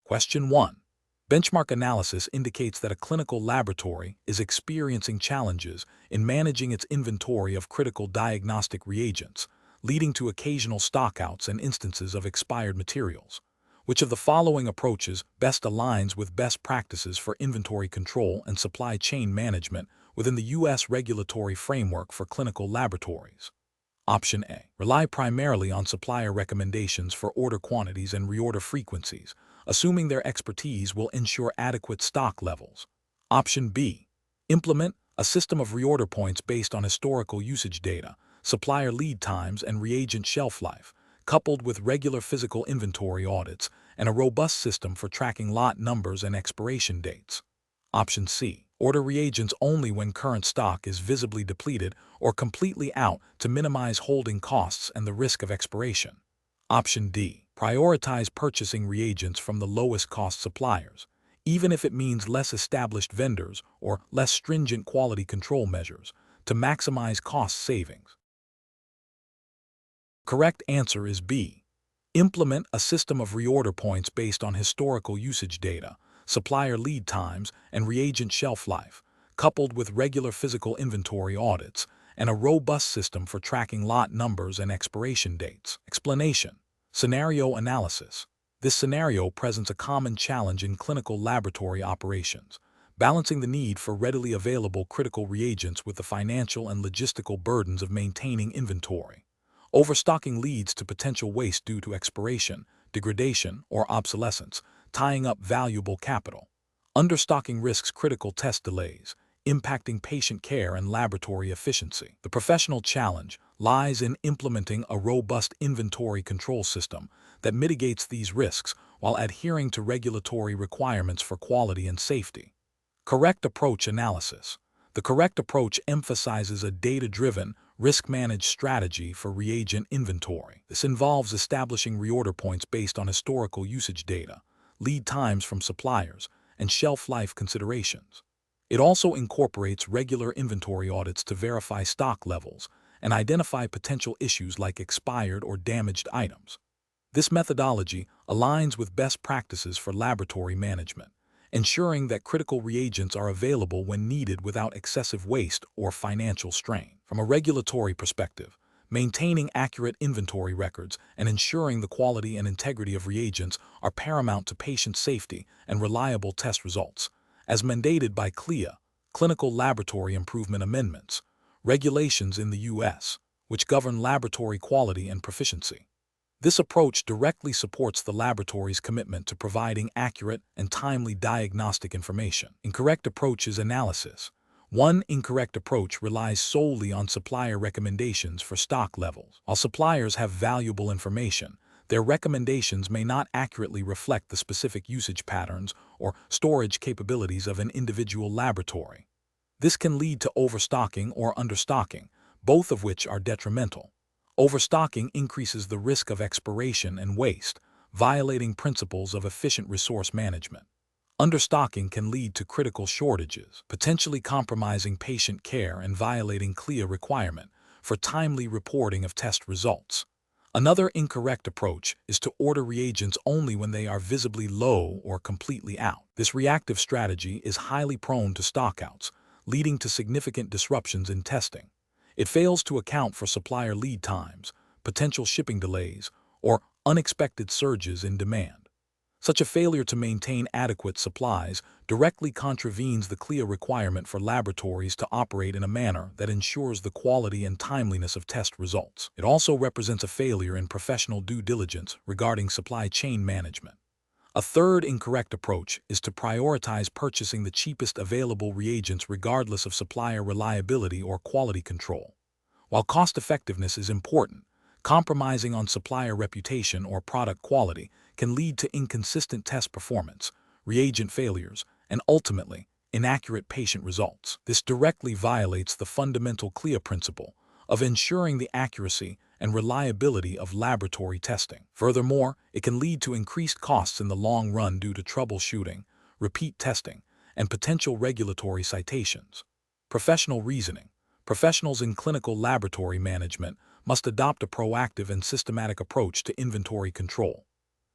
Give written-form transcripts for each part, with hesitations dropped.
Question 1. Benchmark analysis indicates that a clinical laboratory is experiencing challenges in managing its inventory of critical diagnostic reagents, leading to occasional stockouts and instances of expired materials. Which of the following approaches best aligns with best practices for inventory control and supply chain management within the U.S. regulatory framework for clinical laboratories? Option A. Rely primarily on supplier recommendations for order quantities and reorder frequencies, assuming their expertise will ensure adequate stock levels. Option B. Implement a system of reorder points based on historical usage data, supplier lead times, and reagent shelf life, coupled with regular physical inventory audits and a robust system for tracking lot numbers and expiration dates. Option C. Order reagents only when current stock is visibly depleted or completely out to minimize holding costs and the risk of expiration. Option D. Prioritize purchasing reagents from the lowest cost suppliers, even if it means less established vendors or less stringent quality control measures, to maximize cost savings. Correct answer is B. Implement a system of reorder points based on historical usage data, supplier lead times, and reagent shelf life, coupled with regular physical inventory audits and a robust system for tracking lot numbers and expiration dates. Explanation. Scenario analysis. This scenario presents a common challenge in clinical laboratory operations, balancing the need for readily available critical reagents with the financial and logistical burdens of maintaining inventory. Overstocking leads to potential waste due to expiration, degradation, or obsolescence, tying up valuable capital. Understocking risks critical test delays, impacting patient care and laboratory efficiency. The professional challenge lies in implementing a robust inventory control system that mitigates these risks while adhering to regulatory requirements for quality and safety. Correct approach analysis. The correct approach emphasizes a data-driven, risk-managed strategy for reagent inventory. This involves establishing reorder points based on historical usage data, lead times from suppliers, and shelf life considerations. It also incorporates regular inventory audits to verify stock levels and identify potential issues like expired or damaged items. This methodology aligns with best practices for laboratory management, ensuring that critical reagents are available when needed without excessive waste or financial strain. From a regulatory perspective, maintaining accurate inventory records and ensuring the quality and integrity of reagents are paramount to patient safety and reliable test results, as mandated by CLIA, Clinical Laboratory Improvement Amendments, regulations in the U.S., which govern laboratory quality and proficiency. This approach directly supports the laboratory's commitment to providing accurate and timely diagnostic information. Incorrect approach is analysis. One incorrect approach relies solely on supplier recommendations for stock levels. While suppliers have valuable information, their recommendations may not accurately reflect the specific usage patterns or storage capabilities of an individual laboratory. This can lead to overstocking or understocking, both of which are detrimental. Overstocking increases the risk of expiration and waste, violating principles of efficient resource management. Understocking can lead to critical shortages, potentially compromising patient care and violating CLIA requirement for timely reporting of test results. Another incorrect approach is to order reagents only when they are visibly low or completely out. This reactive strategy is highly prone to stockouts, leading to significant disruptions in testing. It fails to account for supplier lead times, potential shipping delays, or unexpected surges in demand. Such a failure to maintain adequate supplies directly contravenes the CLIA requirement for laboratories to operate in a manner that ensures the quality and timeliness of test results. It also represents a failure in professional due diligence regarding supply chain management. A third incorrect approach is to prioritize purchasing the cheapest available reagents regardless of supplier reliability or quality control. While cost-effectiveness is important, compromising on supplier reputation or product quality can lead to inconsistent test performance, reagent failures, and ultimately, inaccurate patient results. This directly violates the fundamental CLIA principle of ensuring the accuracy and reliability of laboratory testing. Furthermore, it can lead to increased costs in the long run due to troubleshooting, repeat testing, and potential regulatory citations. Professional reasoning. Professionals in clinical laboratory management must adopt a proactive and systematic approach to inventory control.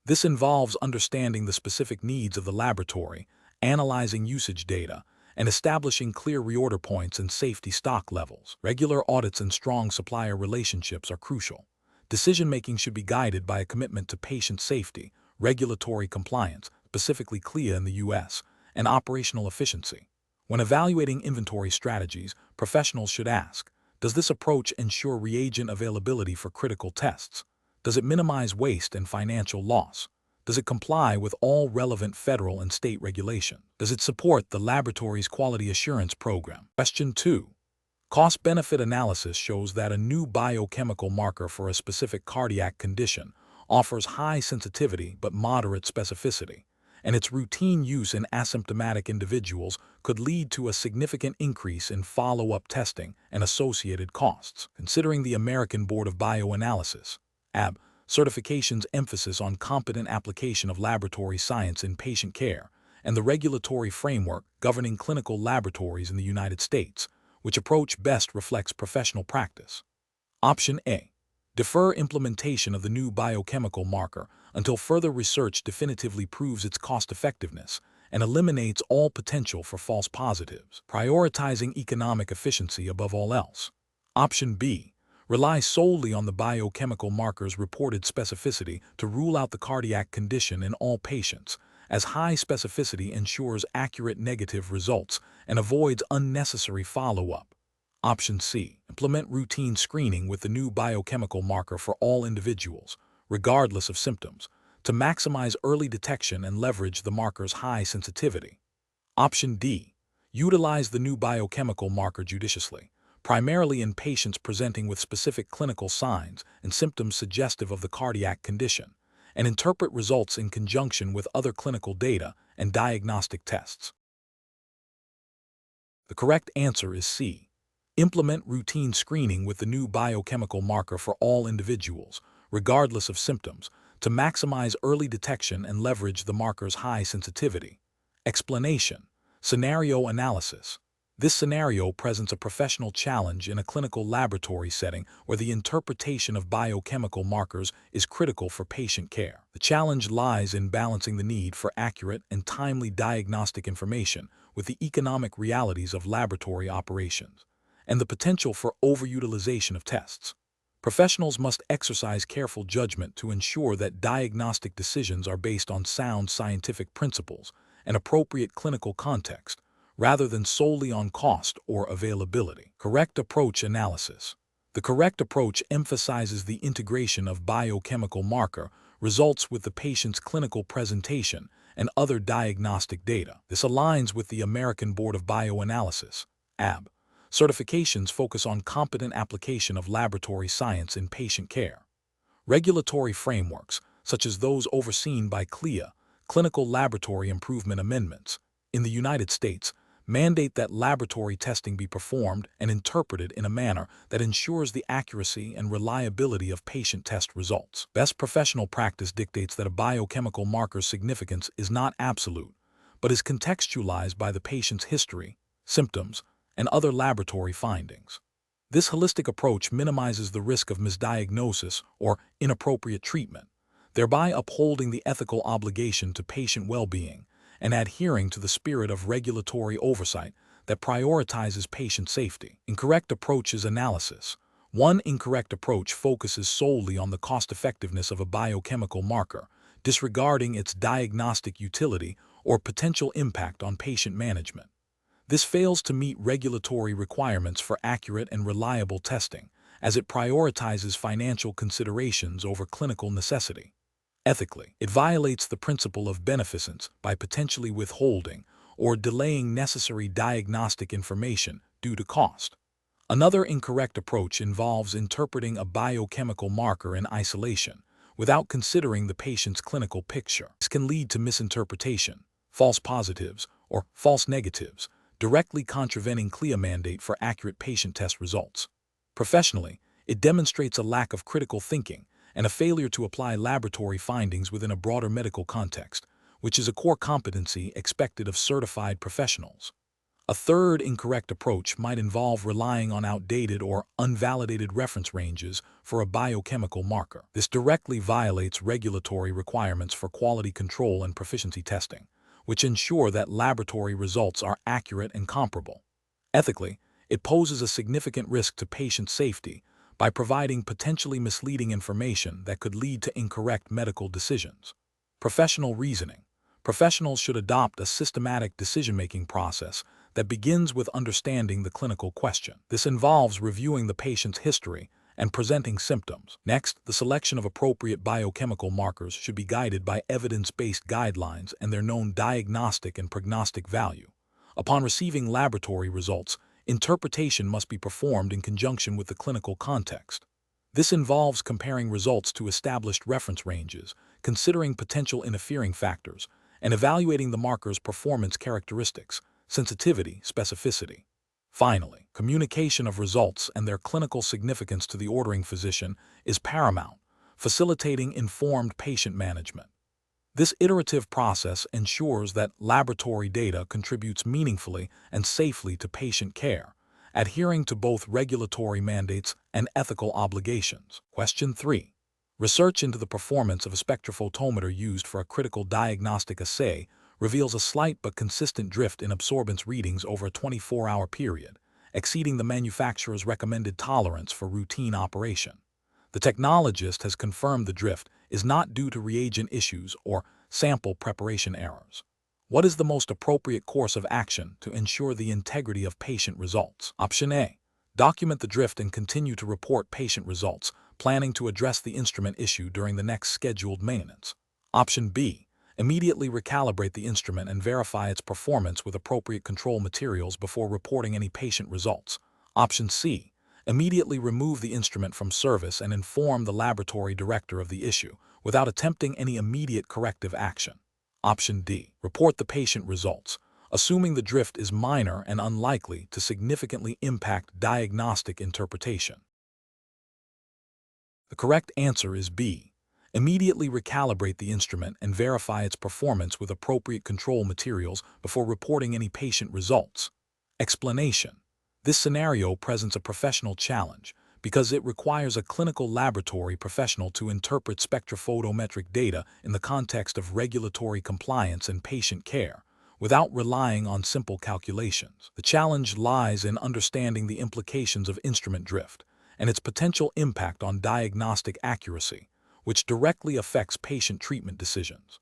This involves understanding the specific needs of the laboratory, analyzing usage data, and establishing clear reorder points and safety stock levels. Regular audits and strong supplier relationships are crucial. Decision-making should be guided by a commitment to patient safety, regulatory compliance, specifically CLIA in the U.S., and operational efficiency. When evaluating inventory strategies, professionals should ask, does this approach ensure reagent availability for critical tests? Does it minimize waste and financial loss? Does it comply with all relevant federal and state regulation? Does it support the laboratory's quality assurance program? Question 2. Cost-benefit analysis shows that a new biochemical marker for a specific cardiac condition offers high sensitivity but moderate specificity, and its routine use in asymptomatic individuals could lead to a significant increase in follow-up testing and associated costs. Considering the American Board of Bioanalysis, ABB, certification's emphasis on competent application of laboratory science in patient care, and the regulatory framework governing clinical laboratories in the United States, which approach best reflects professional practice. Option A. Defer implementation of the new biochemical marker until further research definitively proves its cost-effectiveness and eliminates all potential for false positives, prioritizing economic efficiency above all else. Option B. Rely solely on the biochemical marker's reported specificity to rule out the cardiac condition in all patients, as high specificity ensures accurate negative results and avoids unnecessary follow-up. Option C. Implement routine screening with the new biochemical marker for all individuals, regardless of symptoms, to maximize early detection and leverage the marker's high sensitivity. Option D. Utilize the new biochemical marker judiciously, primarily in patients presenting with specific clinical signs and symptoms suggestive of the cardiac condition, and interpret results in conjunction with other clinical data and diagnostic tests. The correct answer is C. Implement routine screening with the new biochemical marker for all individuals, regardless of symptoms, to maximize early detection and leverage the marker's high sensitivity. Explanation: scenario analysis. This scenario presents a professional challenge in a clinical laboratory setting where the interpretation of biochemical markers is critical for patient care. The challenge lies in balancing the need for accurate and timely diagnostic information with the economic realities of laboratory operations and the potential for overutilization of tests. Professionals must exercise careful judgment to ensure that diagnostic decisions are based on sound scientific principles and appropriate clinical context, rather than solely on cost or availability. Correct approach analysis. The correct approach emphasizes the integration of biochemical marker results with the patient's clinical presentation and other diagnostic data. This aligns with the American Board of Bioanalysis, ABB. Certifications focus on competent application of laboratory science in patient care. Regulatory frameworks, such as those overseen by CLIA, Clinical Laboratory Improvement Amendments, in the United States, mandate that laboratory testing be performed and interpreted in a manner that ensures the accuracy and reliability of patient test results. Best professional practice dictates that a biochemical marker's significance is not absolute, but is contextualized by the patient's history, symptoms, and other laboratory findings. This holistic approach minimizes the risk of misdiagnosis or inappropriate treatment, thereby upholding the ethical obligation to patient well-being and adhering to the spirit of regulatory oversight that prioritizes patient safety. Incorrect approaches analysis. One incorrect approach focuses solely on the cost-effectiveness of a biochemical marker, disregarding its diagnostic utility or potential impact on patient management. This fails to meet regulatory requirements for accurate and reliable testing, as it prioritizes financial considerations over clinical necessity. Ethically, it violates the principle of beneficence by potentially withholding or delaying necessary diagnostic information due to cost. Another incorrect approach involves interpreting a biochemical marker in isolation, without considering the patient's clinical picture. This can lead to misinterpretation, false positives, or false negatives, directly contravening CLIA mandate for accurate patient test results. Professionally, it demonstrates a lack of critical thinking and a failure to apply laboratory findings within a broader medical context, which is a core competency expected of certified professionals. A third incorrect approach might involve relying on outdated or unvalidated reference ranges for a biochemical marker. This directly violates regulatory requirements for quality control and proficiency testing, which ensure that laboratory results are accurate and comparable. Ethically, it poses a significant risk to patient safety by providing potentially misleading information that could lead to incorrect medical decisions. Professional reasoning. Professionals should adopt a systematic decision-making process that begins with understanding the clinical question. This involves reviewing the patient's history and presenting symptoms. Next, the selection of appropriate biochemical markers should be guided by evidence-based guidelines and their known diagnostic and prognostic value. Upon receiving laboratory results, interpretation must be performed in conjunction with the clinical context. This involves comparing results to established reference ranges, considering potential interfering factors, and evaluating the marker's performance characteristics, sensitivity, specificity. Finally, communication of results and their clinical significance to the ordering physician is paramount, facilitating informed patient management. This iterative process ensures that laboratory data contributes meaningfully and safely to patient care, adhering to both regulatory mandates and ethical obligations. Question 3. Research into the performance of a spectrophotometer used for a critical diagnostic assay reveals a slight but consistent drift in absorbance readings over a 24-hour period, exceeding the manufacturer's recommended tolerance for routine operation. The technologist has confirmed the drift is not due to reagent issues or sample preparation errors. What is the most appropriate course of action to ensure the integrity of patient results? Option A. Document the drift and continue to report patient results, planning to address the instrument issue during the next scheduled maintenance. Option B. Immediately recalibrate the instrument and verify its performance with appropriate control materials before reporting any patient results. Option C. Immediately remove the instrument from service and inform the laboratory director of the issue without attempting any immediate corrective action. Option D. Report the patient results, assuming the drift is minor and unlikely to significantly impact diagnostic interpretation. The correct answer is B. Immediately recalibrate the instrument and verify its performance with appropriate control materials before reporting any patient results. Explanation. This scenario presents a professional challenge because it requires a clinical laboratory professional to interpret spectrophotometric data in the context of regulatory compliance and patient care, without relying on simple calculations. The challenge lies in understanding the implications of instrument drift and its potential impact on diagnostic accuracy, which directly affects patient treatment decisions.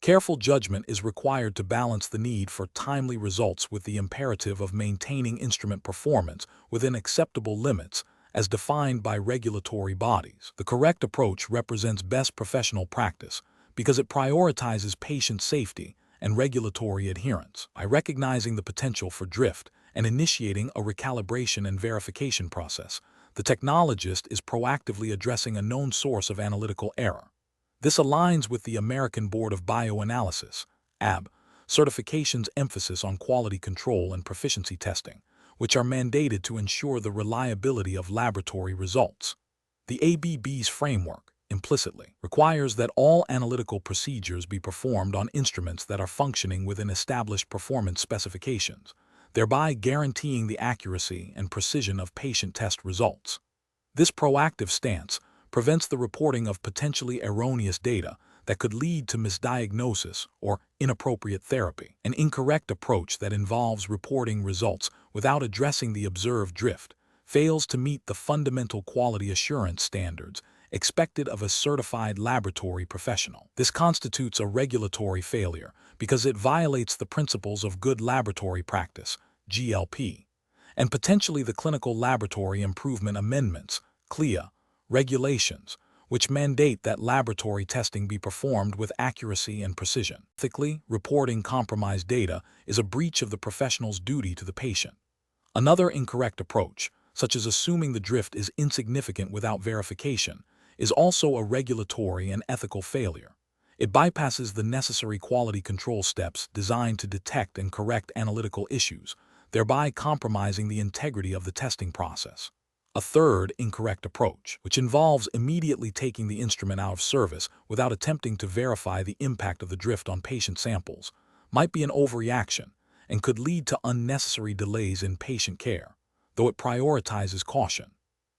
Careful judgment is required to balance the need for timely results with the imperative of maintaining instrument performance within acceptable limits as defined by regulatory bodies. The correct approach represents best professional practice because it prioritizes patient safety and regulatory adherence. By recognizing the potential for drift and initiating a recalibration and verification process, the technologist is proactively addressing a known source of analytical error. This aligns with the American Board of Bioanalysis, ABB, certification's emphasis on quality control and proficiency testing, which are mandated to ensure the reliability of laboratory results. The ABB's framework, implicitly, requires that all analytical procedures be performed on instruments that are functioning within established performance specifications, thereby guaranteeing the accuracy and precision of patient test results. This proactive stance prevents the reporting of potentially erroneous data that could lead to misdiagnosis or inappropriate therapy. An incorrect approach that involves reporting results without addressing the observed drift fails to meet the fundamental quality assurance standards expected of a certified laboratory professional. This constitutes a regulatory failure because it violates the principles of good laboratory practice, GLP, and potentially the Clinical Laboratory Improvement Amendments, CLIA, regulations, which mandate that laboratory testing be performed with accuracy and precision. Ethically, reporting compromised data is a breach of the professional's duty to the patient. Another incorrect approach, such as assuming the drift is insignificant without verification, is also a regulatory and ethical failure. It bypasses the necessary quality control steps designed to detect and correct analytical issues, thereby compromising the integrity of the testing process. A third incorrect approach, which involves immediately taking the instrument out of service without attempting to verify the impact of the drift on patient samples, might be an overreaction and could lead to unnecessary delays in patient care, though it prioritizes caution.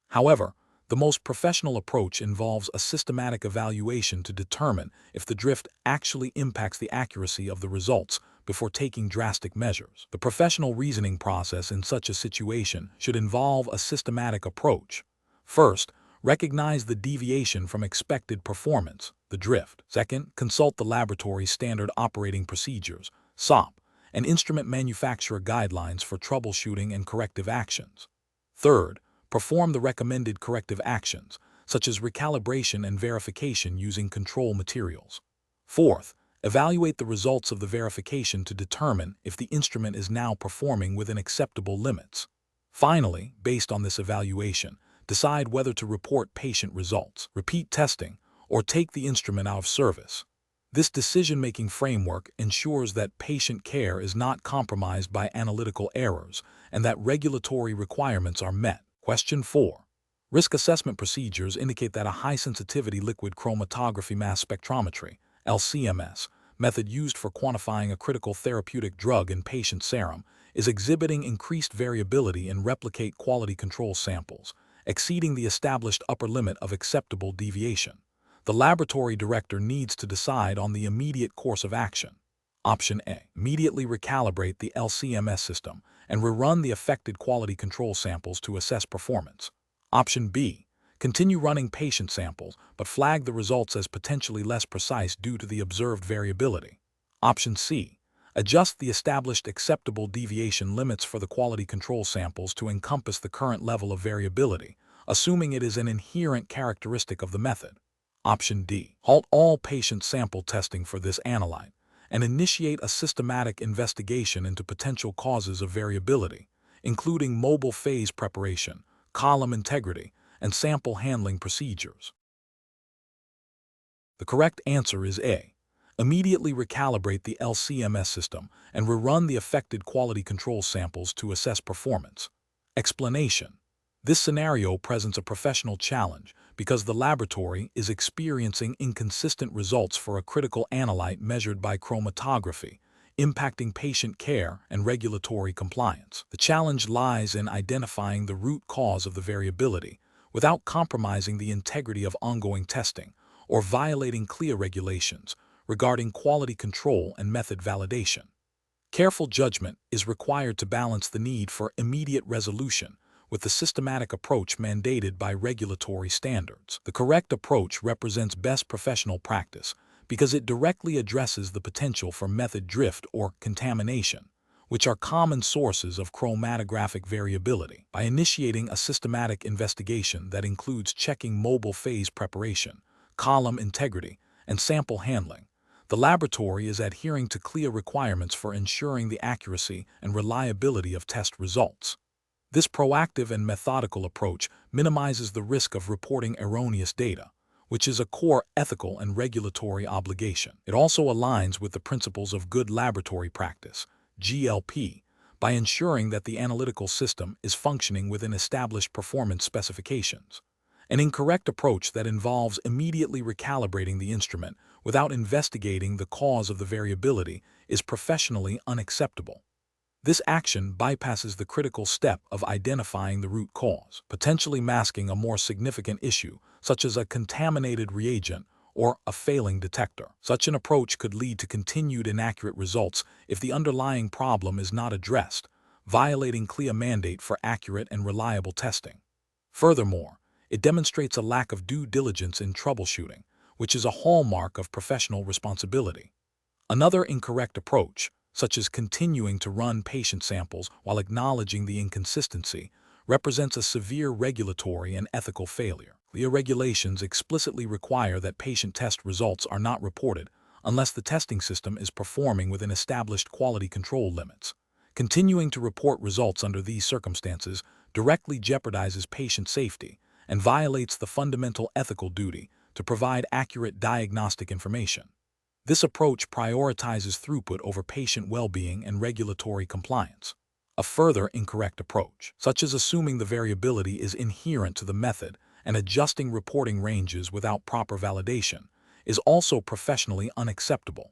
However, the most professional approach involves a systematic evaluation to determine if the drift actually impacts the accuracy of the results before taking drastic measures. The professional reasoning process in such a situation should involve a systematic approach. First, recognize the deviation from expected performance, the drift. Second, consult the laboratory's standard operating procedures, SOP, and instrument manufacturer guidelines for troubleshooting and corrective actions. Third, perform the recommended corrective actions, such as recalibration and verification using control materials. Fourth, evaluate the results of the verification to determine if the instrument is now performing within acceptable limits. Finally, based on this evaluation, decide whether to report patient results, repeat testing, or take the instrument out of service. This decision-making framework ensures that patient care is not compromised by analytical errors and that regulatory requirements are met. Question 4. Risk assessment procedures indicate that a high-sensitivity liquid chromatography mass spectrometry (LCMS) method used for quantifying a critical therapeutic drug in patient serum is exhibiting increased variability in replicate quality control samples, exceeding the established upper limit of acceptable deviation. The laboratory director needs to decide on the immediate course of action. Option A. Immediately recalibrate the LCMS system and rerun the affected quality control samples to assess performance. Option B. Continue running patient samples, but flag the results as potentially less precise due to the observed variability. Option C. Adjust the established acceptable deviation limits for the quality control samples to encompass the current level of variability, assuming it is an inherent characteristic of the method. Option D. Halt all patient sample testing for this analyte and initiate a systematic investigation into potential causes of variability, including mobile phase preparation, column integrity, and sample handling procedures. The correct answer is A. Immediately recalibrate the LCMS system and rerun the affected quality control samples to assess performance. Explanation: this scenario presents a professional challenge because the laboratory is experiencing inconsistent results for a critical analyte measured by chromatography, impacting patient care and regulatory compliance. The challenge lies in identifying the root cause of the variability without compromising the integrity of ongoing testing or violating clear regulations regarding quality control and method validation. Careful judgment is required to balance the need for immediate resolution with the systematic approach mandated by regulatory standards. The correct approach represents best professional practice because it directly addresses the potential for method drift or contamination, which are common sources of chromatographic variability. By initiating a systematic investigation that includes checking mobile phase preparation, column integrity, and sample handling, the laboratory is adhering to clear requirements for ensuring the accuracy and reliability of test results. This proactive and methodical approach minimizes the risk of reporting erroneous data, which is a core ethical and regulatory obligation. It also aligns with the principles of good laboratory practice, GLP, by ensuring that the analytical system is functioning within established performance specifications. An incorrect approach that involves immediately recalibrating the instrument without investigating the cause of the variability is professionally unacceptable. This action bypasses the critical step of identifying the root cause, potentially masking a more significant issue, such as a contaminated reagent or a failing detector. Such an approach could lead to continued inaccurate results if the underlying problem is not addressed, violating clear mandate for accurate and reliable testing. Furthermore, it demonstrates a lack of due diligence in troubleshooting, which is a hallmark of professional responsibility. Another incorrect approach, such as continuing to run patient samples while acknowledging the inconsistency, represents a severe regulatory and ethical failure. The regulations explicitly require that patient test results are not reported unless the testing system is performing within established quality control limits. Continuing to report results under these circumstances directly jeopardizes patient safety and violates the fundamental ethical duty to provide accurate diagnostic information. This approach prioritizes throughput over patient well-being and regulatory compliance. A further incorrect approach, such as assuming the variability is inherent to the method and adjusting reporting ranges without proper validation, is also professionally unacceptable.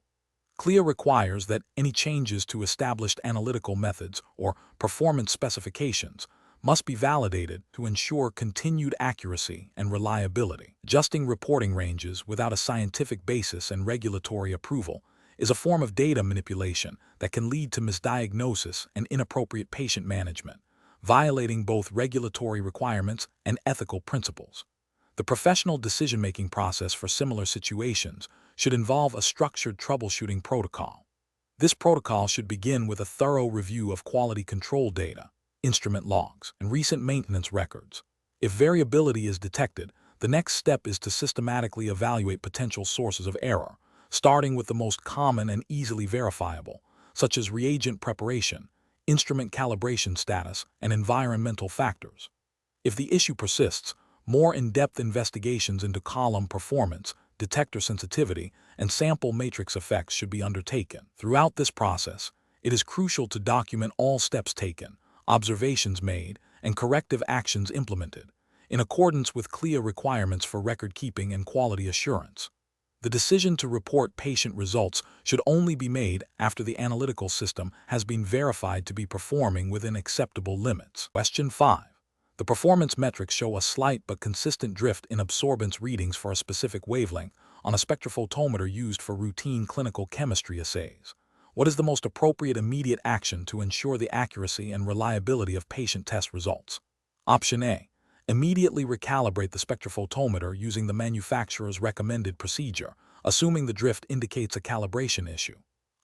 CLIA requires that any changes to established analytical methods or performance specifications must be validated to ensure continued accuracy and reliability. Adjusting reporting ranges without a scientific basis and regulatory approval is a form of data manipulation that can lead to misdiagnosis and inappropriate patient management, violating both regulatory requirements and ethical principles. The professional decision-making process for similar situations should involve a structured troubleshooting protocol. This protocol should begin with a thorough review of quality control data, instrument logs, and recent maintenance records. If variability is detected, the next step is to systematically evaluate potential sources of error, starting with the most common and easily verifiable, such as reagent preparation, instrument calibration status, and environmental factors. If the issue persists, more in-depth investigations into column performance, detector sensitivity, and sample matrix effects should be undertaken. Throughout this process, it is crucial to document all steps taken, observations made, and corrective actions implemented, in accordance with CLIA requirements for record-keeping and quality assurance. The decision to report patient results should only be made after the analytical system has been verified to be performing within acceptable limits. Question 5. The performance metrics show a slight but consistent drift in absorbance readings for a specific wavelength on a spectrophotometer used for routine clinical chemistry assays. What is the most appropriate immediate action to ensure the accuracy and reliability of patient test results? Option A. Immediately recalibrate the spectrophotometer using the manufacturer's recommended procedure, assuming the drift indicates a calibration issue.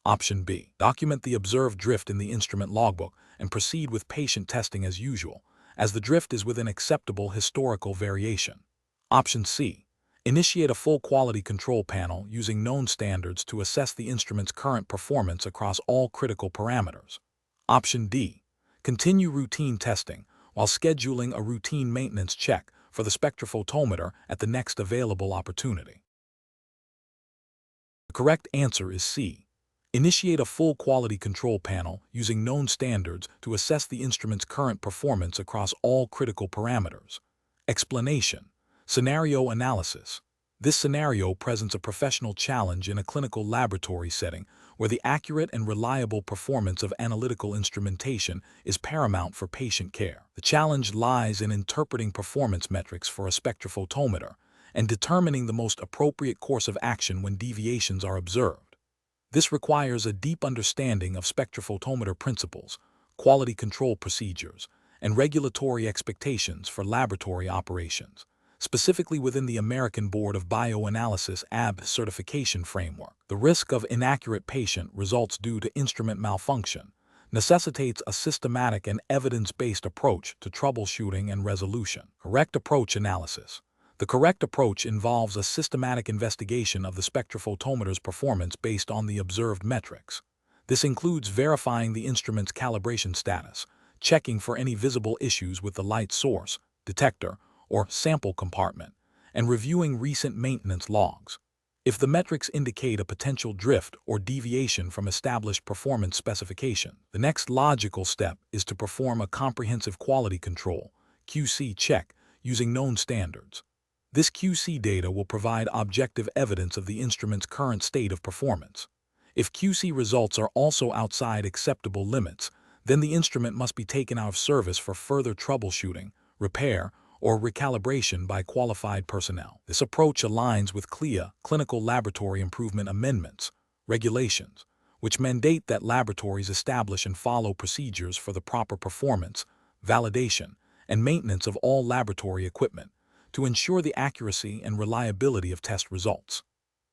Option B. Document the observed drift in the instrument logbook and proceed with patient testing as usual, as the drift is within acceptable historical variation. Option C. Initiate a full quality control panel using known standards to assess the instrument's current performance across all critical parameters. Option D. Continue routine testing while scheduling a routine maintenance check for the spectrophotometer at the next available opportunity. The correct answer is C. Initiate a full quality control panel using known standards to assess the instrument's current performance across all critical parameters. Explanation: scenario analysis. This scenario presents a professional challenge in a clinical laboratory setting where the accurate and reliable performance of analytical instrumentation is paramount for patient care. The challenge lies in interpreting performance metrics for a spectrophotometer and determining the most appropriate course of action when deviations are observed. This requires a deep understanding of spectrophotometer principles, quality control procedures, and regulatory expectations for laboratory operations, specifically within the American Board of Bioanalysis ABB certification framework. The risk of inaccurate patient results due to instrument malfunction necessitates a systematic and evidence-based approach to troubleshooting and resolution. Correct approach analysis. The correct approach involves a systematic investigation of the spectrophotometer's performance based on the observed metrics. This includes verifying the instrument's calibration status, checking for any visible issues with the light source, detector, or sample compartment, and reviewing recent maintenance logs. If the metrics indicate a potential drift or deviation from established performance specification, the next logical step is to perform a comprehensive quality control (QC) check using known standards. This QC data will provide objective evidence of the instrument's current state of performance. If QC results are also outside acceptable limits, then the instrument must be taken out of service for further troubleshooting, repair, or recalibration by qualified personnel. This approach aligns with CLIA, Clinical Laboratory Improvement Amendments, regulations, which mandate that laboratories establish and follow procedures for the proper performance, validation, and maintenance of all laboratory equipment, to ensure the accuracy and reliability of test results.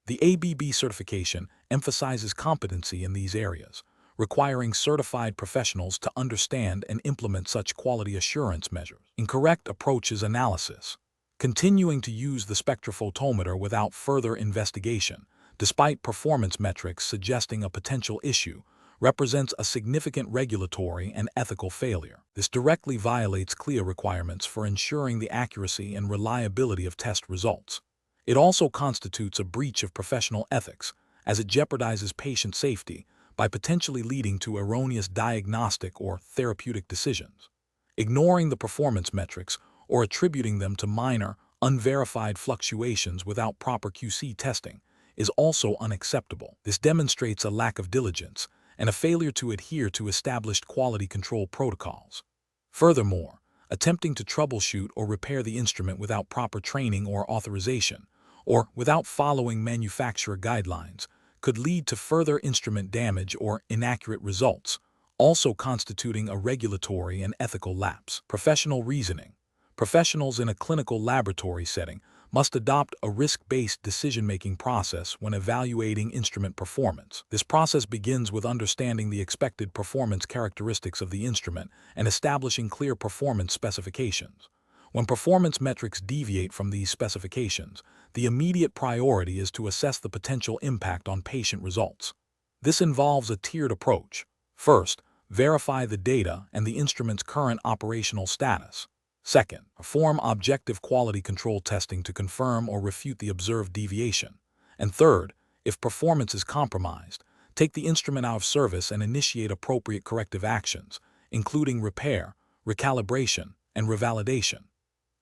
The ABB certification emphasizes competency in these areas, requiring certified professionals to understand and implement such quality assurance measures. Incorrect approaches analysis. Continuing to use the spectrophotometer without further investigation, despite performance metrics suggesting a potential issue, represents a significant regulatory and ethical failure. This directly violates CLIA requirements for ensuring the accuracy and reliability of test results. It also constitutes a breach of professional ethics, as it jeopardizes patient safety by potentially leading to erroneous diagnostic or therapeutic decisions. Ignoring the performance metrics or attributing them to minor, unverified fluctuations without proper QC testing is also unacceptable. This demonstrates a lack of diligence and a failure to adhere to established quality control protocols. Furthermore, attempting to troubleshoot or repair the instrument without proper training or authorization, or without following manufacturer guidelines, could lead to further instrument damage or inaccurate results, also constituting a regulatory and ethical lapse. Professional reasoning. Professionals in a clinical laboratory setting must adopt a risk-based decision-making process when evaluating instrument performance. This process begins with understanding the expected performance characteristics of the instrument and establishing clear performance specifications. When performance metrics deviate from these specifications, the immediate priority is to assess the potential impact on patient results. This involves a tiered approach. First, verify the data and the instrument's current operational status. Second, perform objective quality control testing to confirm or refute the observed deviation. And third, if performance is compromised, take the instrument out of service and initiate appropriate corrective actions, including repair, recalibration, and revalidation.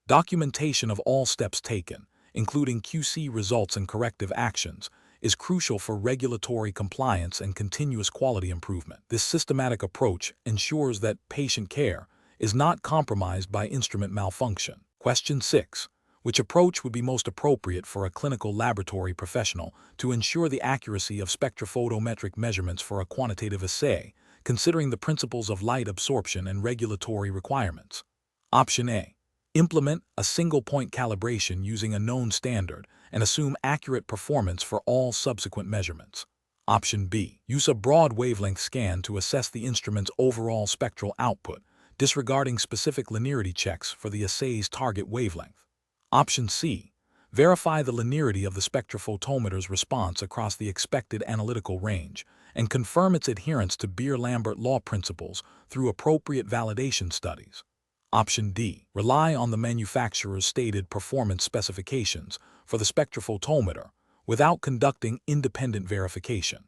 Documentation of all steps taken, including QC results and corrective actions, is crucial for regulatory compliance and continuous quality improvement. This systematic approach ensures that patient care is not compromised by instrument malfunction. Question 6. Which approach would be most appropriate for a clinical laboratory professional to ensure the accuracy of spectrophotometric measurements for a quantitative assay, considering the principles of light absorption and regulatory requirements? Option A. Implement a single-point calibration using a known standard and assume accurate performance for all subsequent measurements. Option B. Use a broad wavelength scan to assess the instrument's overall spectral output, disregarding specific linearity checks for the assay's target wavelength. Option C. Verify the linearity of the spectrophotometer's response across the expected analytical range and confirm its adherence to Beer-Lambert law principles through appropriate validation studies. Option D. Rely on the manufacturer's stated performance specifications for the spectrophotometer without conducting independent verification.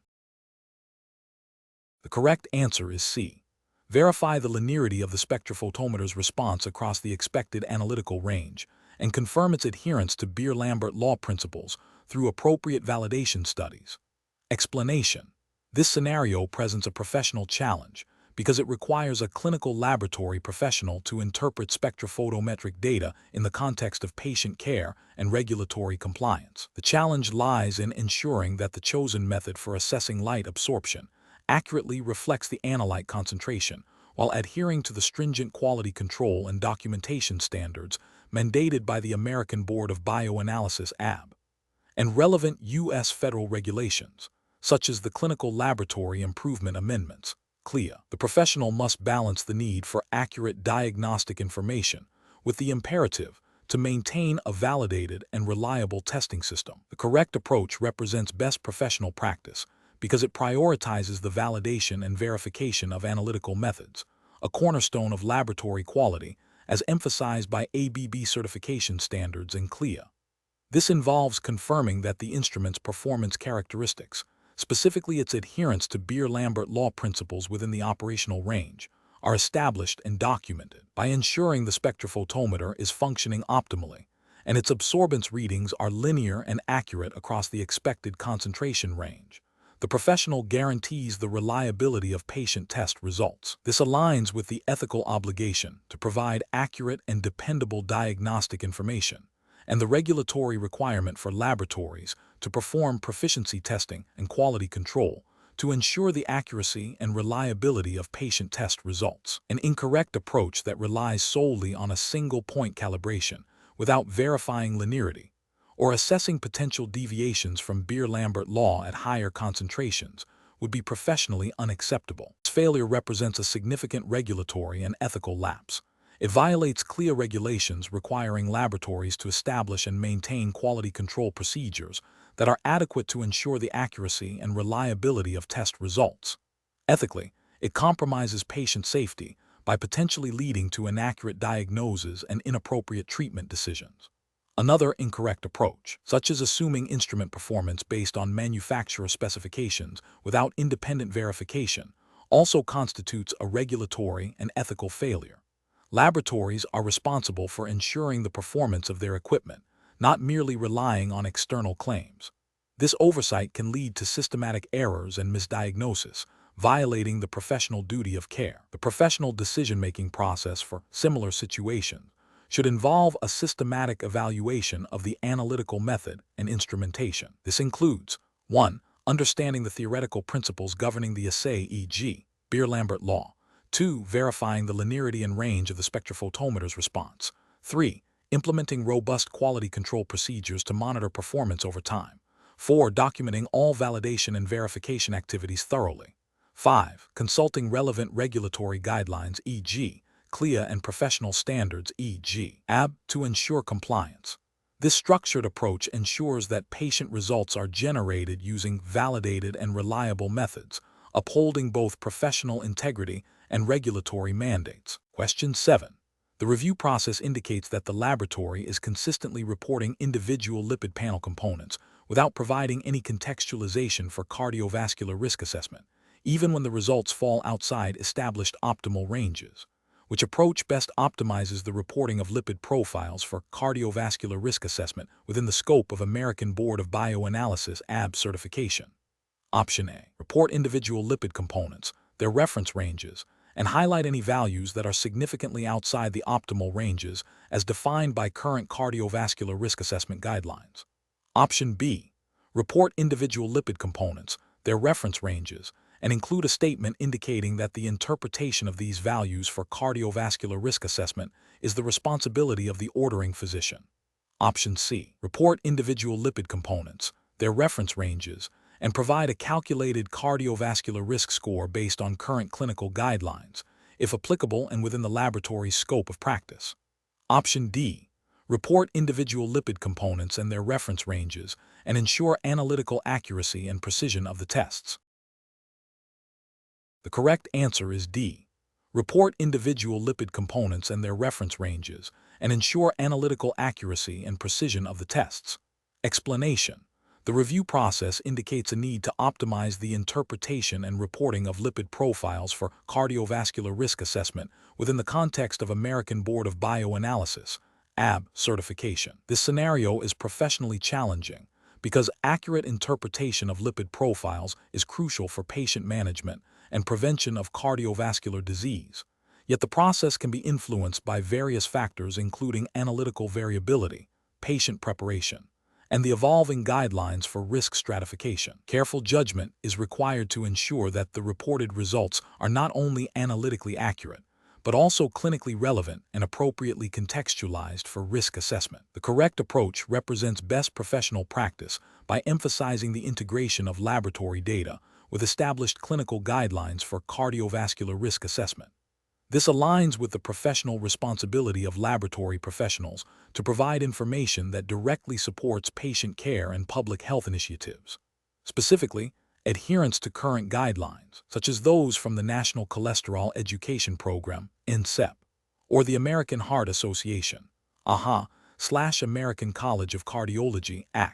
The correct answer is C. Verify the linearity of the spectrophotometer's response across the expected analytical range and confirm its adherence to Beer-Lambert law principles through appropriate validation studies. Explanation. This scenario presents a professional challenge because it requires a clinical laboratory professional to interpret spectrophotometric data in the context of patient care and regulatory compliance. The challenge lies in ensuring that the chosen method for assessing light absorption accurately reflects the analyte concentration while adhering to the stringent quality control and documentation standards mandated by the American Board of Bioanalysis (ABB) and relevant U.S. federal regulations, such as the Clinical Laboratory Improvement Amendments (CLIA). The professional must balance the need for accurate diagnostic information with the imperative to maintain a validated and reliable testing system. The correct approach represents best professional practice because it prioritizes the validation and verification of analytical methods, a cornerstone of laboratory quality as emphasized by ABB certification standards and CLIA. This involves confirming that the instrument's performance characteristics, specifically its adherence to Beer-Lambert law principles within the operational range, are established and documented. By ensuring the spectrophotometer is functioning optimally and its absorbance readings are linear and accurate across the expected concentration range, the professional guarantees the reliability of patient test results. This aligns with the ethical obligation to provide accurate and dependable diagnostic information and the regulatory requirement for laboratories to perform proficiency testing and quality control to ensure the accuracy and reliability of patient test results. An incorrect approach that relies solely on a single-point calibration without verifying linearity or assessing potential deviations from Beer-Lambert law at higher concentrations would be professionally unacceptable. This failure represents a significant regulatory and ethical lapse. It violates CLIA regulations requiring laboratories to establish and maintain quality control procedures that are adequate to ensure the accuracy and reliability of test results. Ethically, it compromises patient safety by potentially leading to inaccurate diagnoses and inappropriate treatment decisions. Another incorrect approach, such as assuming instrument performance based on manufacturer specifications without independent verification, also constitutes a regulatory and ethical failure. Laboratories are responsible for ensuring the performance of their equipment, not merely relying on external claims. This oversight can lead to systematic errors and misdiagnosis, violating the professional duty of care. The professional decision-making process for similar situations should involve a systematic evaluation of the analytical method and instrumentation. This includes 1. Understanding the theoretical principles governing the assay, e.g., Beer-Lambert law. 2. Verifying the linearity and range of the spectrophotometer's response. 3. Implementing robust quality control procedures to monitor performance over time. 4. Documenting all validation and verification activities thoroughly. 5. Consulting relevant regulatory guidelines, e.g., CLIA, and professional standards, e.g., ABB, to ensure compliance. This structured approach ensures that patient results are generated using validated and reliable methods, upholding both professional integrity and regulatory mandates. Question 7. The review process indicates that the laboratory is consistently reporting individual lipid panel components without providing any contextualization for cardiovascular risk assessment, even when the results fall outside established optimal ranges. Which approach best optimizes the reporting of lipid profiles for cardiovascular risk assessment within the scope of American Board of Bioanalysis ABB certification? Option A. Report individual lipid components, their reference ranges, and highlight any values that are significantly outside the optimal ranges as defined by current cardiovascular risk assessment guidelines. Option B. Report individual lipid components, their reference ranges, and include a statement indicating that the interpretation of these values for cardiovascular risk assessment is the responsibility of the ordering physician. Option C. Report individual lipid components, their reference ranges, and provide a calculated cardiovascular risk score based on current clinical guidelines, if applicable and within the laboratory's scope of practice. Option D. Report individual lipid components and their reference ranges and ensure analytical accuracy and precision of the tests. The correct answer is D. Report individual lipid components and their reference ranges and ensure analytical accuracy and precision of the tests. Explanation. The review process indicates a need to optimize the interpretation and reporting of lipid profiles for cardiovascular risk assessment within the context of American Board of Bioanalysis (ABB) certification. This scenario is professionally challenging because accurate interpretation of lipid profiles is crucial for patient management and prevention of cardiovascular disease. Yet the process can be influenced by various factors including analytical variability, patient preparation, and the evolving guidelines for risk stratification. Careful judgment is required to ensure that the reported results are not only analytically accurate, but also clinically relevant and appropriately contextualized for risk assessment. The correct approach represents best professional practice by emphasizing the integration of laboratory data with established clinical guidelines for cardiovascular risk assessment. This aligns with the professional responsibility of laboratory professionals to provide information that directly supports patient care and public health initiatives. Specifically, adherence to current guidelines, such as those from the National Cholesterol Education Program, NCEP, or the American Heart Association, AHA/American College of Cardiology, AC,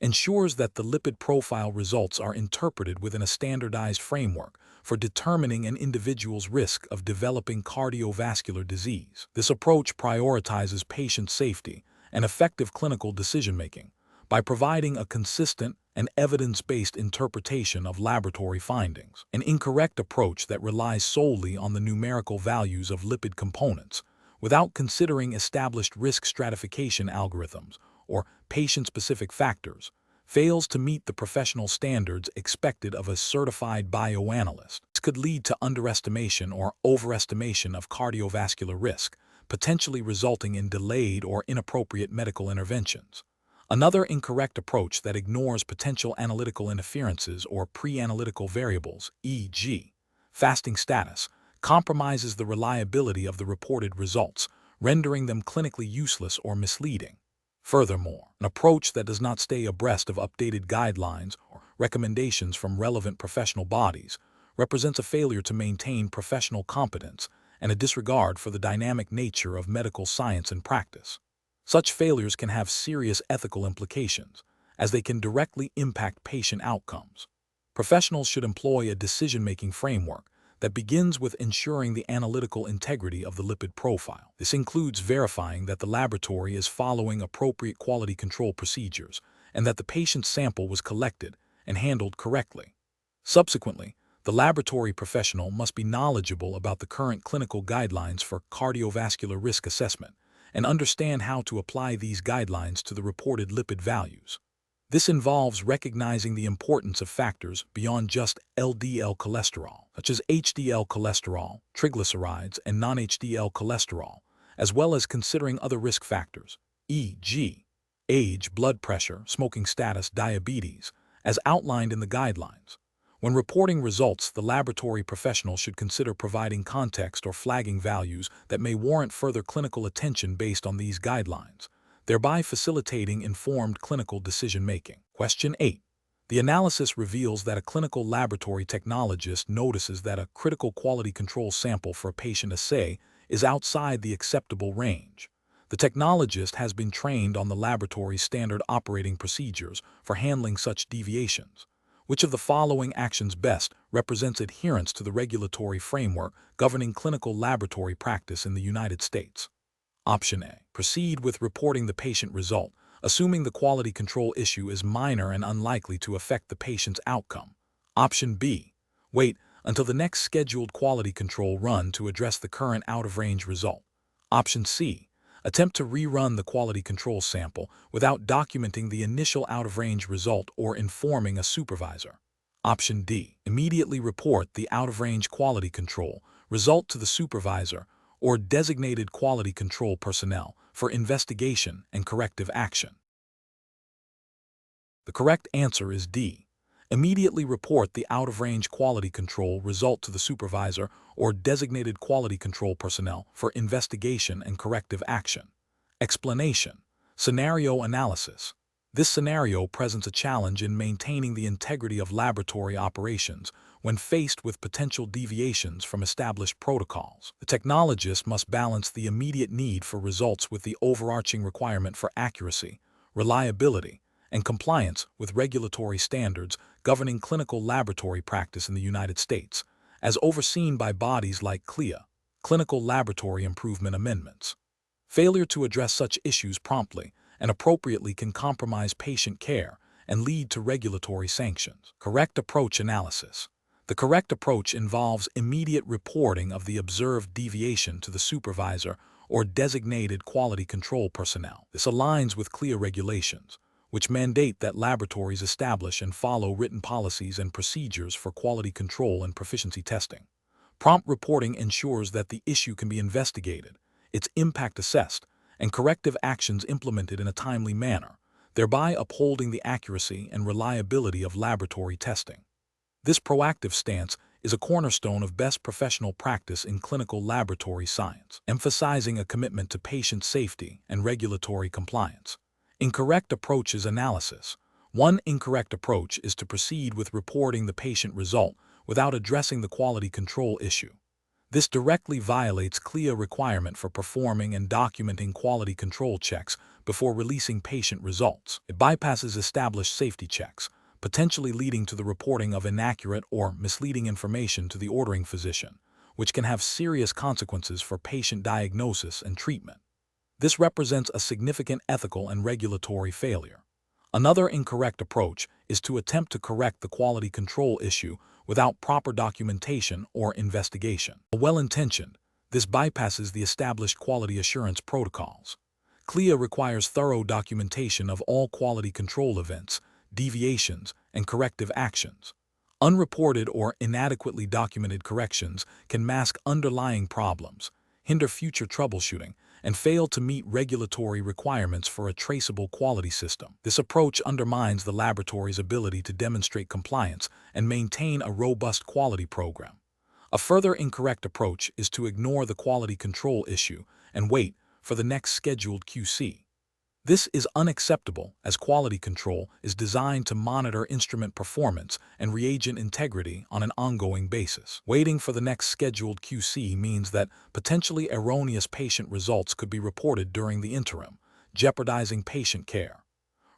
ensures that the lipid profile results are interpreted within a standardized framework for determining an individual's risk of developing cardiovascular disease. This approach prioritizes patient safety and effective clinical decision-making by providing a consistent and evidence-based interpretation of laboratory findings. An incorrect approach that relies solely on the numerical values of lipid components without considering established risk stratification algorithms or patient-specific factors fails to meet the professional standards expected of a certified bioanalyst. This could lead to underestimation or overestimation of cardiovascular risk, potentially resulting in delayed or inappropriate medical interventions. Another incorrect approach that ignores potential analytical interferences or pre-analytical variables, e.g., fasting status, compromises the reliability of the reported results, rendering them clinically useless or misleading. Furthermore, an approach that does not stay abreast of updated guidelines or recommendations from relevant professional bodies represents a failure to maintain professional competence and a disregard for the dynamic nature of medical science and practice. Such failures can have serious ethical implications, as they can directly impact patient outcomes. Professionals should employ a decision-making framework that begins with ensuring the analytical integrity of the lipid profile. This includes verifying that the laboratory is following appropriate quality control procedures and that the patient's sample was collected and handled correctly. Subsequently, the laboratory professional must be knowledgeable about the current clinical guidelines for cardiovascular risk assessment and understand how to apply these guidelines to the reported lipid values. This involves recognizing the importance of factors beyond just LDL cholesterol, such as HDL cholesterol, triglycerides, and non-HDL cholesterol, as well as considering other risk factors, e.g., age, blood pressure, smoking status, diabetes, as outlined in the guidelines. When reporting results, the laboratory professional should consider providing context or flagging values that may warrant further clinical attention based on these guidelines, thereby facilitating informed clinical decision-making. Question 8. The analysis reveals that a clinical laboratory technologist notices that a critical quality control sample for a patient assay is outside the acceptable range. The technologist has been trained on the laboratory's standard operating procedures for handling such deviations. Which of the following actions best represents adherence to the regulatory framework governing clinical laboratory practice in the United States? Option A. Proceed with reporting the patient result, assuming the quality control issue is minor and unlikely to affect the patient's outcome. Option B. Wait until the next scheduled quality control run to address the current out-of-range result. Option C. Attempt to rerun the quality control sample without documenting the initial out-of-range result or informing a supervisor. Option D. Immediately report the out-of-range quality control result to the supervisor or designated quality control personnel for investigation and corrective action. The correct answer is D. Immediately report the out-of-range quality control result to the supervisor or designated quality control personnel for investigation and corrective action. Explanation. Scenario analysis. This scenario presents a challenge in maintaining the integrity of laboratory operations when faced with potential deviations from established protocols. The technologist must balance the immediate need for results with the overarching requirement for accuracy, reliability, and compliance with regulatory standards governing clinical laboratory practice in the United States, as overseen by bodies like CLIA, Clinical Laboratory Improvement Amendments. Failure to address such issues promptly and appropriately can compromise patient care and lead to regulatory sanctions. Correct approach analysis. The correct approach involves immediate reporting of the observed deviation to the supervisor or designated quality control personnel. This aligns with CLIA regulations, which mandate that laboratories establish and follow written policies and procedures for quality control and proficiency testing. Prompt reporting ensures that the issue can be investigated, its impact assessed, and corrective actions implemented in a timely manner, thereby upholding the accuracy and reliability of laboratory testing. This proactive stance is a cornerstone of best professional practice in clinical laboratory science, emphasizing a commitment to patient safety and regulatory compliance. Incorrect approaches analysis. One incorrect approach is to proceed with reporting the patient result without addressing the quality control issue. This directly violates CLIA requirement for performing and documenting quality control checks before releasing patient results. It bypasses established safety checks, potentially leading to the reporting of inaccurate or misleading information to the ordering physician, which can have serious consequences for patient diagnosis and treatment. This represents a significant ethical and regulatory failure. Another incorrect approach is to attempt to correct the quality control issue without proper documentation or investigation. Well-intentioned, this bypasses the established quality assurance protocols. CLIA requires thorough documentation of all quality control events, deviations, and corrective actions. Unreported or inadequately documented corrections can mask underlying problems, hinder future troubleshooting, and fail to meet regulatory requirements for a traceable quality system. This approach undermines the laboratory's ability to demonstrate compliance and maintain a robust quality program. A further incorrect approach is to ignore the quality control issue and wait for the next scheduled QC. This is unacceptable as quality control is designed to monitor instrument performance and reagent integrity on an ongoing basis. Waiting for the next scheduled QC means that potentially erroneous patient results could be reported during the interim, jeopardizing patient care.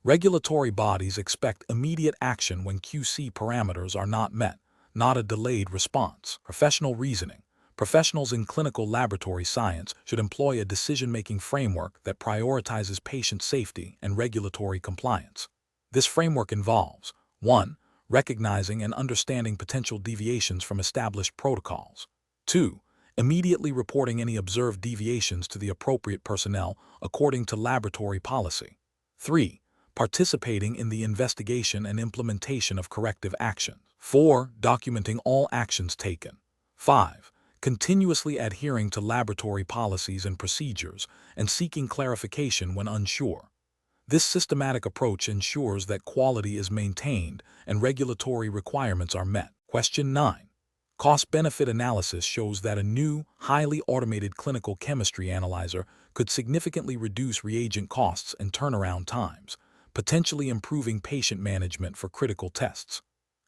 Regulatory bodies expect immediate action when QC parameters are not met, not a delayed response. Professional reasoning. Professionals in clinical laboratory science should employ a decision-making framework that prioritizes patient safety and regulatory compliance. This framework involves 1. Recognizing and understanding potential deviations from established protocols. 2. Immediately reporting any observed deviations to the appropriate personnel according to laboratory policy. 3. Participating in the investigation and implementation of corrective actions. 4. Documenting all actions taken. 5. Continuously adhering to laboratory policies and procedures and seeking clarification when unsure. This systematic approach ensures that quality is maintained and regulatory requirements are met. Question 9. Cost-benefit analysis shows that a new, highly automated clinical chemistry analyzer could significantly reduce reagent costs and turnaround times, potentially improving patient management for critical tests.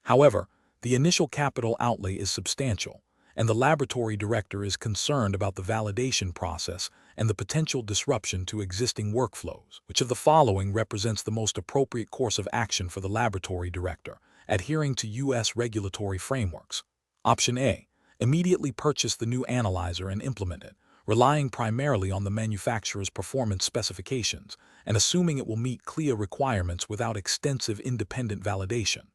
However, the initial capital outlay is substantial, and the laboratory director is concerned about the validation process and the potential disruption to existing workflows. Which of the following represents the most appropriate course of action for the laboratory director, adhering to U.S. regulatory frameworks? Option A. Immediately purchase the new analyzer and implement it, relying primarily on the manufacturer's performance specifications and assuming it will meet CLIA requirements without extensive independent validation.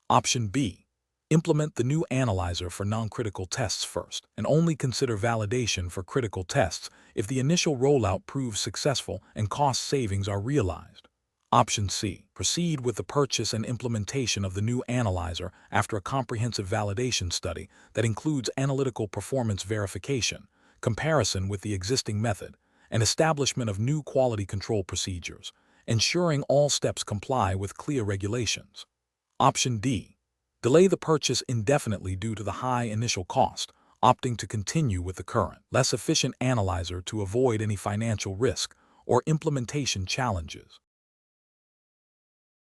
Option B. Implement the new analyzer for non-critical tests first, and only consider validation for critical tests if the initial rollout proves successful and cost savings are realized. Option C. Proceed with the purchase and implementation of the new analyzer after a comprehensive validation study that includes analytical performance verification, comparison with the existing method, and establishment of new quality control procedures, ensuring all steps comply with CLIA regulations. Option D. Delay the purchase indefinitely due to the high initial cost, opting to continue with the current, less efficient analyzer to avoid any financial risk or implementation challenges.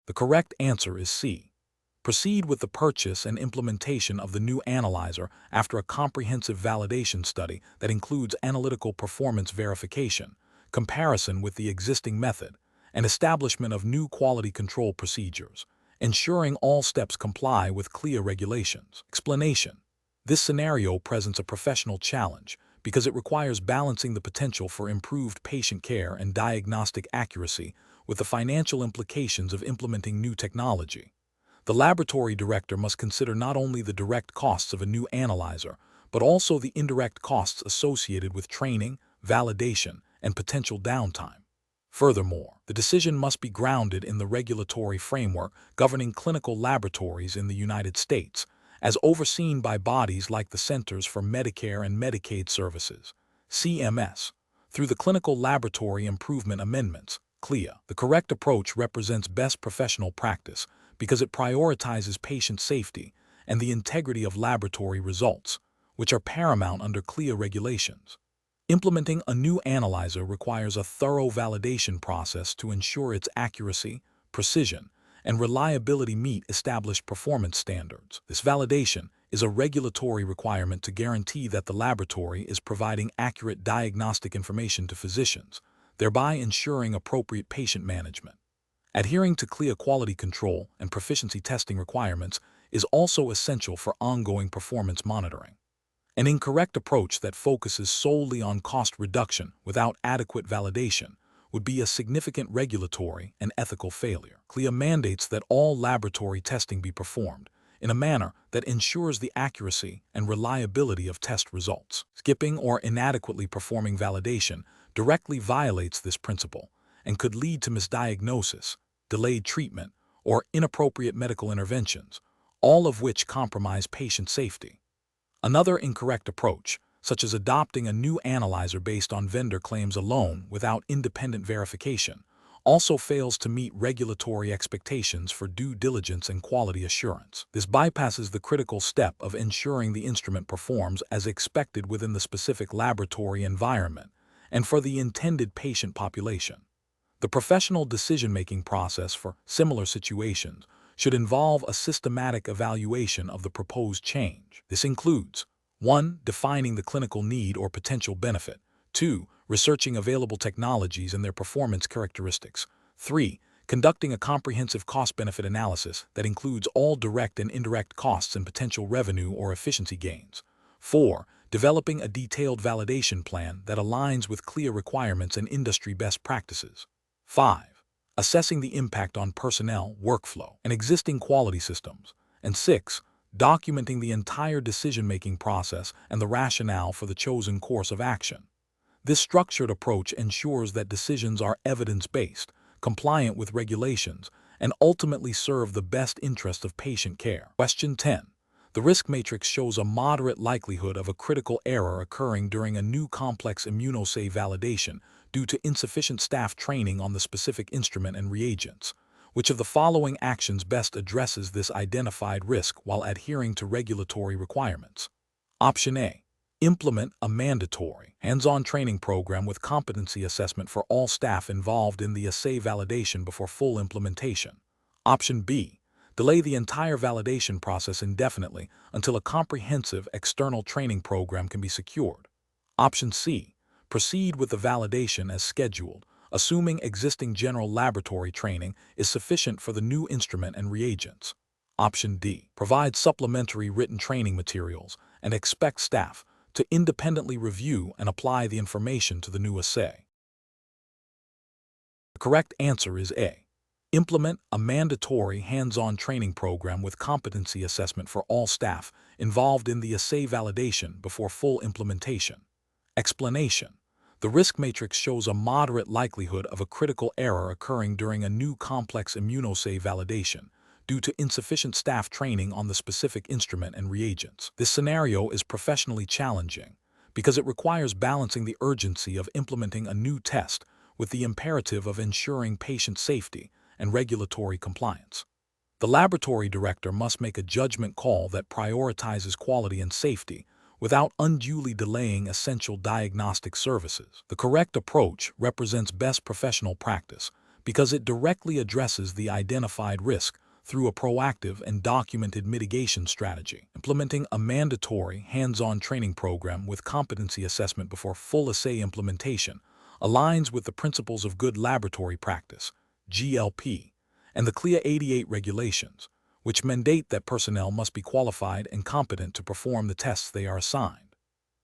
The correct answer is C. Proceed with the purchase and implementation of the new analyzer after a comprehensive validation study that includes analytical performance verification, comparison with the existing method, and establishment of new quality control procedures, ensuring all steps comply with CLIA regulations. Explanation. This scenario presents a professional challenge because it requires balancing the potential for improved patient care and diagnostic accuracy with the financial implications of implementing new technology. The laboratory director must consider not only the direct costs of a new analyzer, but also the indirect costs associated with training, validation, and potential downtime. Furthermore, the decision must be grounded in the regulatory framework governing clinical laboratories in the United States, as overseen by bodies like the Centers for Medicare and Medicaid Services, CMS, through the Clinical Laboratory Improvement Amendments, CLIA. The correct approach represents best professional practice because it prioritizes patient safety and the integrity of laboratory results, which are paramount under CLIA regulations. Implementing a new analyzer requires a thorough validation process to ensure its accuracy, precision, and reliability meet established performance standards. This validation is a regulatory requirement to guarantee that the laboratory is providing accurate diagnostic information to physicians, thereby ensuring appropriate patient management. Adhering to CLIA quality control and proficiency testing requirements is also essential for ongoing performance monitoring. An incorrect approach that focuses solely on cost reduction without adequate validation would be a significant regulatory and ethical failure. CLIA mandates that all laboratory testing be performed in a manner that ensures the accuracy and reliability of test results. Skipping or inadequately performing validation directly violates this principle and could lead to misdiagnosis, delayed treatment, or inappropriate medical interventions, all of which compromise patient safety. Another incorrect approach, such as adopting a new analyzer based on vendor claims alone without independent verification, also fails to meet regulatory expectations for due diligence and quality assurance. This bypasses the critical step of ensuring the instrument performs as expected within the specific laboratory environment and for the intended patient population. The professional decision-making process for similar situations should involve a systematic evaluation of the proposed change. This includes 1. Defining the clinical need or potential benefit. 2. Researching available technologies and their performance characteristics. 3. Conducting a comprehensive cost-benefit analysis that includes all direct and indirect costs and potential revenue or efficiency gains. 4. Developing a detailed validation plan that aligns with CLIA requirements and industry best practices. 5. assessing the impact on personnel, workflow, and existing quality systems. And 6, documenting the entire decision-making process and the rationale for the chosen course of action. This structured approach ensures that decisions are evidence-based, compliant with regulations, and ultimately serve the best interest of patient care. Question 10. The risk matrix shows a moderate likelihood of a critical error occurring during a new complex immunoassay validation due to insufficient staff training on the specific instrument and reagents. Which of the following actions best addresses this identified risk while adhering to regulatory requirements? Option A. Implement a mandatory, hands-on training program with competency assessment for all staff involved in the assay validation before full implementation. Option B. Delay the entire validation process indefinitely until a comprehensive external training program can be secured. Option C. Proceed with the validation as scheduled, assuming existing general laboratory training is sufficient for the new instrument and reagents. Option D. Provide supplementary written training materials and expect staff to independently review and apply the information to the new assay. The correct answer is A. Implement a mandatory hands-on training program with competency assessment for all staff involved in the assay validation before full implementation. Explanation. The risk matrix shows a moderate likelihood of a critical error occurring during a new complex immunoassay validation due to insufficient staff training on the specific instrument and reagents. This scenario is professionally challenging because it requires balancing the urgency of implementing a new test with the imperative of ensuring patient safety and regulatory compliance. The laboratory director must make a judgment call that prioritizes quality and safety without unduly delaying essential diagnostic services. The correct approach represents best professional practice because it directly addresses the identified risk through a proactive and documented mitigation strategy. Implementing a mandatory hands-on training program with competency assessment before full assay implementation aligns with the principles of good laboratory practice, GLP, and the CLIA 88 regulations, which mandate that personnel must be qualified and competent to perform the tests they are assigned.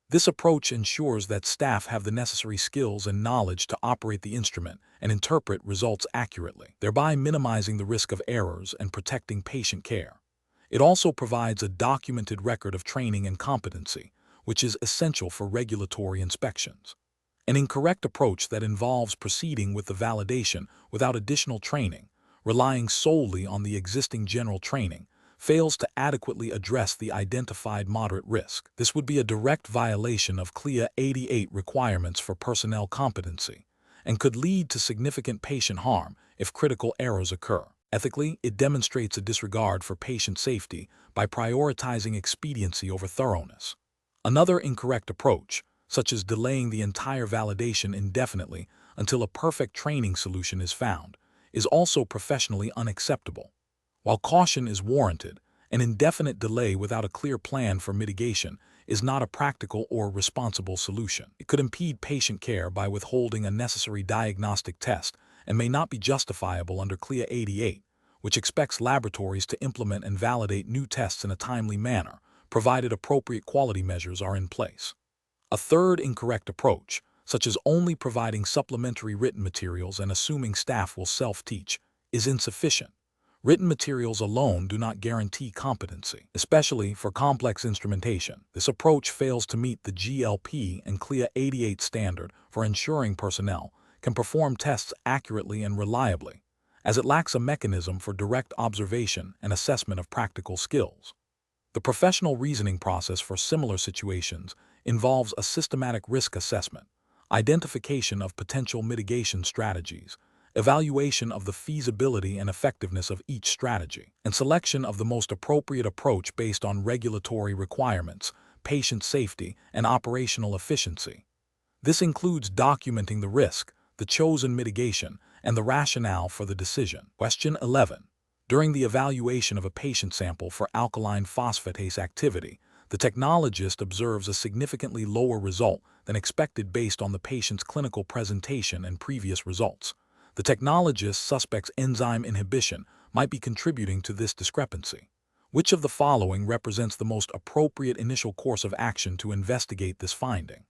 This approach ensures that staff have the necessary skills and knowledge to operate the instrument and interpret results accurately, thereby minimizing the risk of errors and protecting patient care. It also provides a documented record of training and competency, which is essential for regulatory inspections. An incorrect approach that involves proceeding with the validation without additional training, relying solely on the existing general training, fails to adequately address the identified moderate risk. This would be a direct violation of CLIA 88 requirements for personnel competency and could lead to significant patient harm if critical errors occur. Ethically, it demonstrates a disregard for patient safety by prioritizing expediency over thoroughness. Another incorrect approach, such as delaying the entire validation indefinitely until a perfect training solution is found, is also professionally unacceptable. While caution is warranted, an indefinite delay without a clear plan for mitigation is not a practical or responsible solution. It could impede patient care by withholding a necessary diagnostic test and may not be justifiable under CLIA 88, which expects laboratories to implement and validate new tests in a timely manner, provided appropriate quality measures are in place. A third incorrect approach, such as only providing supplementary written materials and assuming staff will self-teach, is insufficient. Written materials alone do not guarantee competency, especially for complex instrumentation. This approach fails to meet the GLP and CLIA 88 standard for ensuring personnel can perform tests accurately and reliably, as it lacks a mechanism for direct observation and assessment of practical skills. The professional reasoning process for similar situations involves a systematic risk assessment, identification of potential mitigation strategies, evaluation of the feasibility and effectiveness of each strategy, and selection of the most appropriate approach based on regulatory requirements, patient safety, and operational efficiency. This includes documenting the risk, the chosen mitigation, and the rationale for the decision. Question 11. During the evaluation of a patient sample for alkaline phosphatase activity, the technologist observes a significantly lower result than expected based on the patient's clinical presentation and previous results. The technologist suspects enzyme inhibition might be contributing to this discrepancy. Which of the following represents the most appropriate initial course of action to investigate this finding?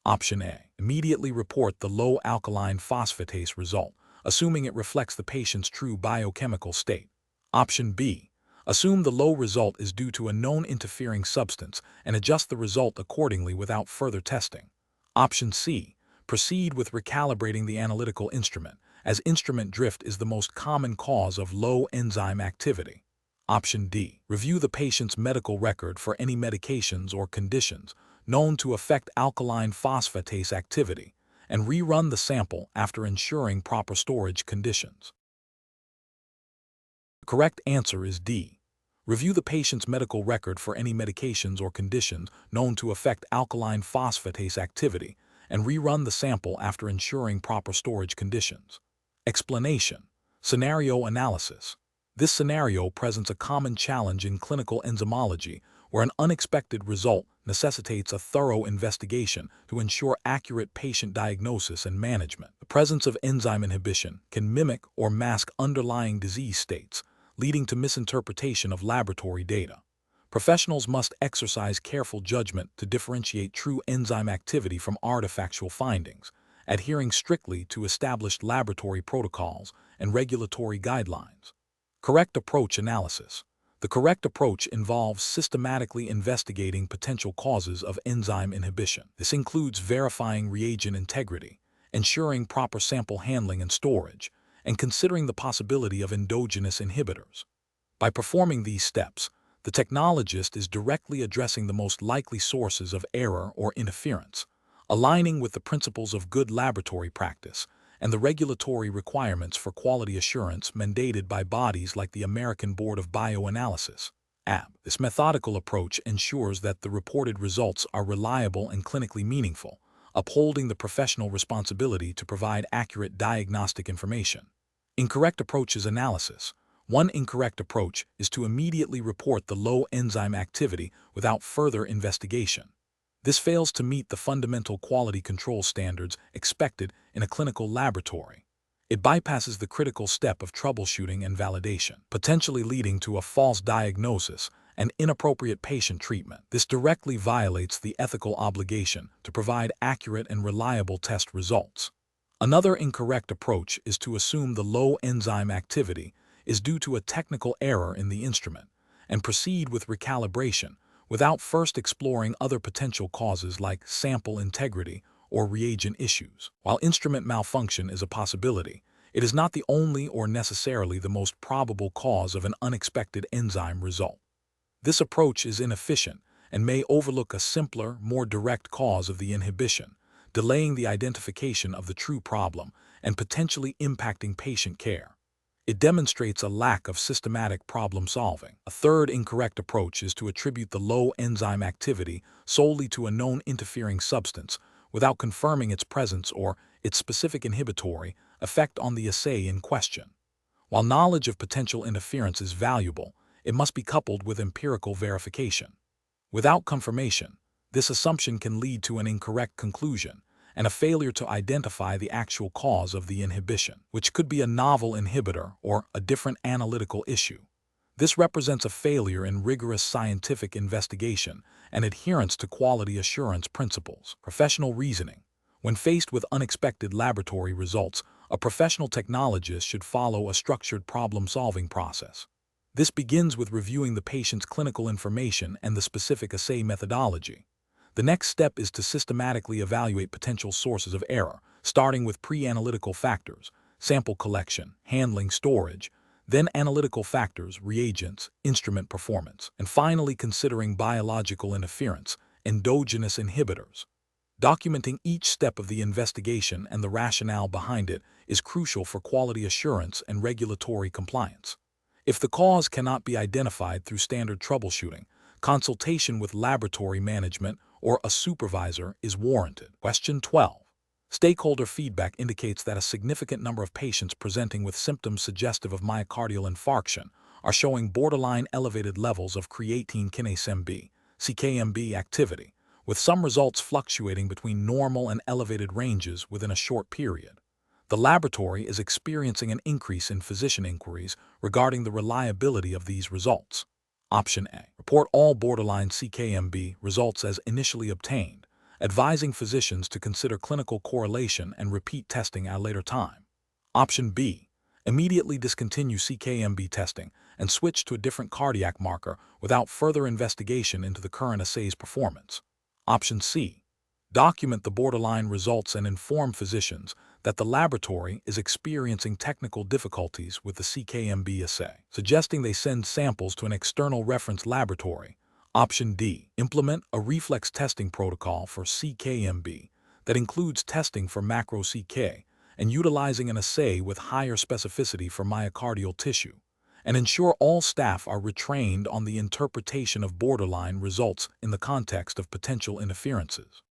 Option A. Immediately report the low alkaline phosphatase result, assuming it reflects the patient's true biochemical state. Option B. Assume the low result is due to a known interfering substance and adjust the result accordingly without further testing. Option C. Proceed with recalibrating the analytical instrument, as instrument drift is the most common cause of low enzyme activity. Option D. Review the patient's medical record for any medications or conditions known to affect alkaline phosphatase activity, and rerun the sample after ensuring proper storage conditions. The correct answer is D. Review the patient's medical record for any medications or conditions known to affect alkaline phosphatase activity, and rerun the sample after ensuring proper storage conditions. Explanation. Scenario analysis. This scenario presents a common challenge in clinical enzymology where an unexpected result necessitates a thorough investigation to ensure accurate patient diagnosis and management. The presence of enzyme inhibition can mimic or mask underlying disease states, leading to misinterpretation of laboratory data. Professionals must exercise careful judgment to differentiate true enzyme activity from artifactual findings, adhering strictly to established laboratory protocols and regulatory guidelines. Correct approach analysis. The correct approach involves systematically investigating potential causes of enzyme inhibition. This includes verifying reagent integrity, ensuring proper sample handling and storage, and considering the possibility of endogenous inhibitors. By performing these steps, the technologist is directly addressing the most likely sources of error or interference, aligning with the principles of good laboratory practice and the regulatory requirements for quality assurance mandated by bodies like the American Board of Bioanalysis, ABB. This methodical approach ensures that the reported results are reliable and clinically meaningful, upholding the professional responsibility to provide accurate diagnostic information. Incorrect approaches analysis. One incorrect approach is to immediately report the low enzyme activity without further investigation. This fails to meet the fundamental quality control standards expected in a clinical laboratory. It bypasses the critical step of troubleshooting and validation, potentially leading to a false diagnosis and inappropriate patient treatment. This directly violates the ethical obligation to provide accurate and reliable test results. Another incorrect approach is to assume the low enzyme activity is due to a technical error in the instrument and proceed with recalibration without first exploring other potential causes like sample integrity or reagent issues. While instrument malfunction is a possibility, it is not the only or necessarily the most probable cause of an unexpected enzyme result. This approach is inefficient and may overlook a simpler, more direct cause of the inhibition, delaying the identification of the true problem and potentially impacting patient care. It demonstrates a lack of systematic problem solving. A third incorrect approach is to attribute the low enzyme activity solely to a known interfering substance without confirming its presence or its specific inhibitory effect on the assay in question. While knowledge of potential interference is valuable, it must be coupled with empirical verification. Without confirmation, this assumption can lead to an incorrect conclusion and a failure to identify the actual cause of the inhibition, which could be a novel inhibitor or a different analytical issue. This represents a failure in rigorous scientific investigation and adherence to quality assurance principles. Professional reasoning. When faced with unexpected laboratory results, a professional technologist should follow a structured problem-solving process. This begins with reviewing the patient's clinical information and the specific assay methodology. The next step is to systematically evaluate potential sources of error, starting with pre-analytical factors, sample collection, handling, storage, then analytical factors, reagents, instrument performance, and finally considering biological interference, endogenous inhibitors. Documenting each step of the investigation and the rationale behind it is crucial for quality assurance and regulatory compliance. If the cause cannot be identified through standard troubleshooting, consultation with laboratory management or a supervisor is warranted. Question 12. Stakeholder feedback indicates that a significant number of patients presenting with symptoms suggestive of myocardial infarction are showing borderline elevated levels of creatine kinase MB, CKMB activity, with some results fluctuating between normal and elevated ranges within a short period. The laboratory is experiencing an increase in physician inquiries regarding the reliability of these results. Option A. Report all borderline CKMB results as initially obtained, advising physicians to consider clinical correlation and repeat testing at a later time. Option B. Immediately discontinue CKMB testing and switch to a different cardiac marker without further investigation into the current assay's performance. Option C. Document the borderline results and inform physicians that the laboratory is experiencing technical difficulties with the CKMB assay, suggesting they send samples to an external reference laboratory. Option D. Implement a reflex testing protocol for CKMB that includes testing for macro-CK and utilizing an assay with higher specificity for myocardial tissue, and ensure all staff are retrained on the interpretation of borderline results in the context of potential interferences.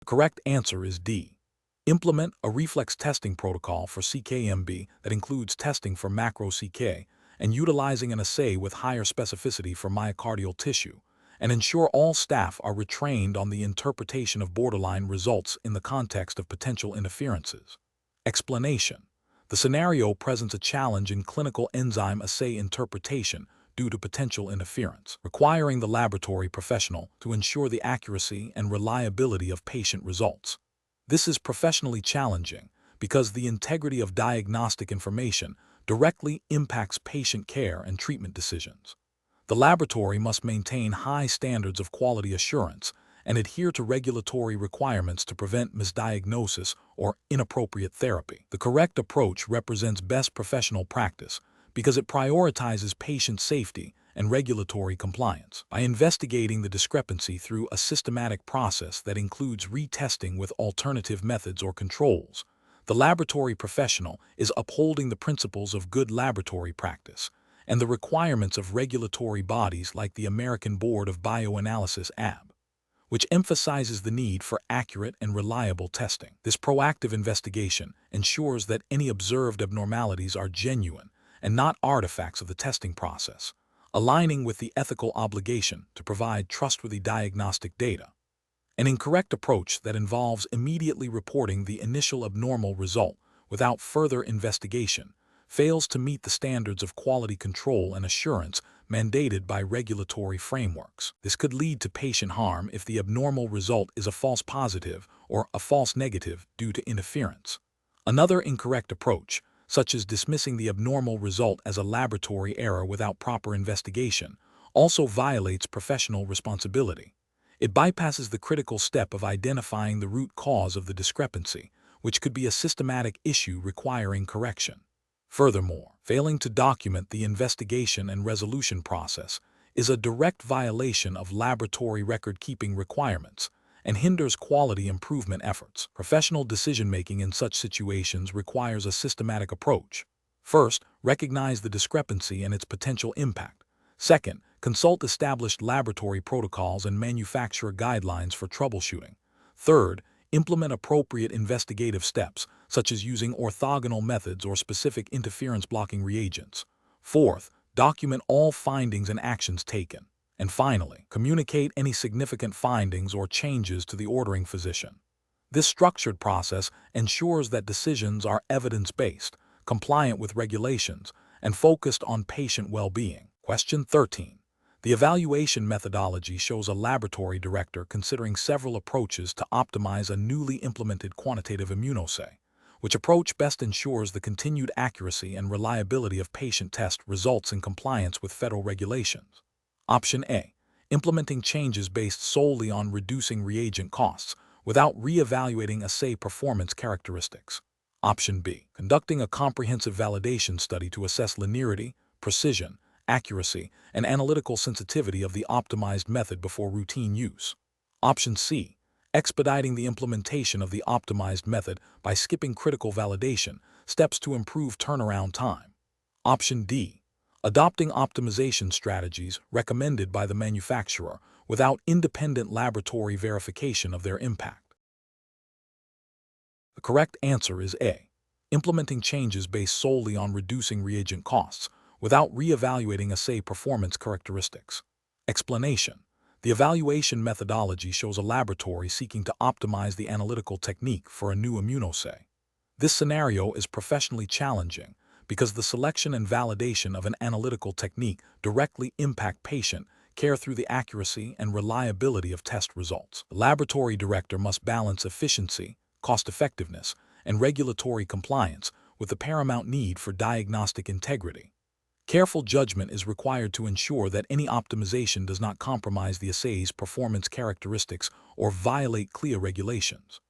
The correct answer is D. Implement a reflex testing protocol for CKMB that includes testing for macro-CK and utilizing an assay with higher specificity for myocardial tissue, and ensure all staff are retrained on the interpretation of borderline results in the context of potential interferences. Explanation. The scenario presents a challenge in clinical enzyme assay interpretation due to potential interference, requiring the laboratory professional to ensure the accuracy and reliability of patient results. This is professionally challenging because the integrity of diagnostic information directly impacts patient care and treatment decisions. The laboratory must maintain high standards of quality assurance and adhere to regulatory requirements to prevent misdiagnosis or inappropriate therapy. The correct approach represents best professional practice because it prioritizes patient safety and regulatory compliance. By investigating the discrepancy through a systematic process that includes retesting with alternative methods or controls, the laboratory professional is upholding the principles of good laboratory practice and the requirements of regulatory bodies like the American Board of Bioanalysis (ABB), which emphasizes the need for accurate and reliable testing. This proactive investigation ensures that any observed abnormalities are genuine and not artifacts of the testing process, aligning with the ethical obligation to provide trustworthy diagnostic data. An incorrect approach that involves immediately reporting the initial abnormal result without further investigation fails to meet the standards of quality control and assurance mandated by regulatory frameworks. This could lead to patient harm if the abnormal result is a false positive or a false negative due to interference. Another incorrect approach, such as dismissing the abnormal result as a laboratory error without proper investigation, also violates professional responsibility. It bypasses the critical step of identifying the root cause of the discrepancy, which could be a systematic issue requiring correction. Furthermore, failing to document the investigation and resolution process is a direct violation of laboratory record-keeping requirements and hinders quality improvement efforts. Professional decision-making in such situations requires a systematic approach. First, recognize the discrepancy and its potential impact. Second, consult established laboratory protocols and manufacturer guidelines for troubleshooting. Third, implement appropriate investigative steps, such as using orthogonal methods or specific interference-blocking reagents. Fourth, document all findings and actions taken. And finally, communicate any significant findings or changes to the ordering physician. This structured process ensures that decisions are evidence-based, compliant with regulations, and focused on patient well-being. Question 13. The evaluation methodology shows a laboratory director considering several approaches to optimize a newly implemented quantitative immunoassay. Which approach best ensures the continued accuracy and reliability of patient test results in compliance with federal regulations? Option A. Implementing changes based solely on reducing reagent costs without re-evaluating assay performance characteristics. Option B. Conducting a comprehensive validation study to assess linearity, precision, accuracy, and analytical sensitivity of the optimized method before routine use. Option C. Expediting the implementation of the optimized method by skipping critical validation steps to improve turnaround time. Option D. Adopting optimization strategies recommended by the manufacturer without independent laboratory verification of their impact. The correct answer is A. Implementing changes based solely on reducing reagent costs without re-evaluating assay performance characteristics. Explanation. The evaluation methodology shows a laboratory seeking to optimize the analytical technique for a new immunoassay. This scenario is professionally challenging because the selection and validation of an analytical technique directly impact patient care through the accuracy and reliability of test results. The laboratory director must balance efficiency, cost-effectiveness, and regulatory compliance, with the paramount need for diagnostic integrity. Careful judgment is required to ensure that any optimization does not compromise the assay's performance characteristics or violate CLIA regulations.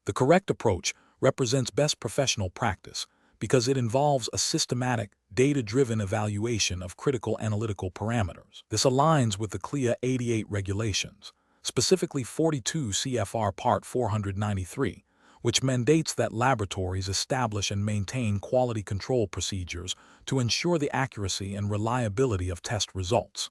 The correct approach represents best professional practice because it involves a systematic, data-driven evaluation of critical analytical parameters. This aligns with the CLIA 88 regulations, specifically 42 CFR Part 493, which mandates that laboratories establish and maintain quality control procedures to ensure the accuracy and reliability of test results.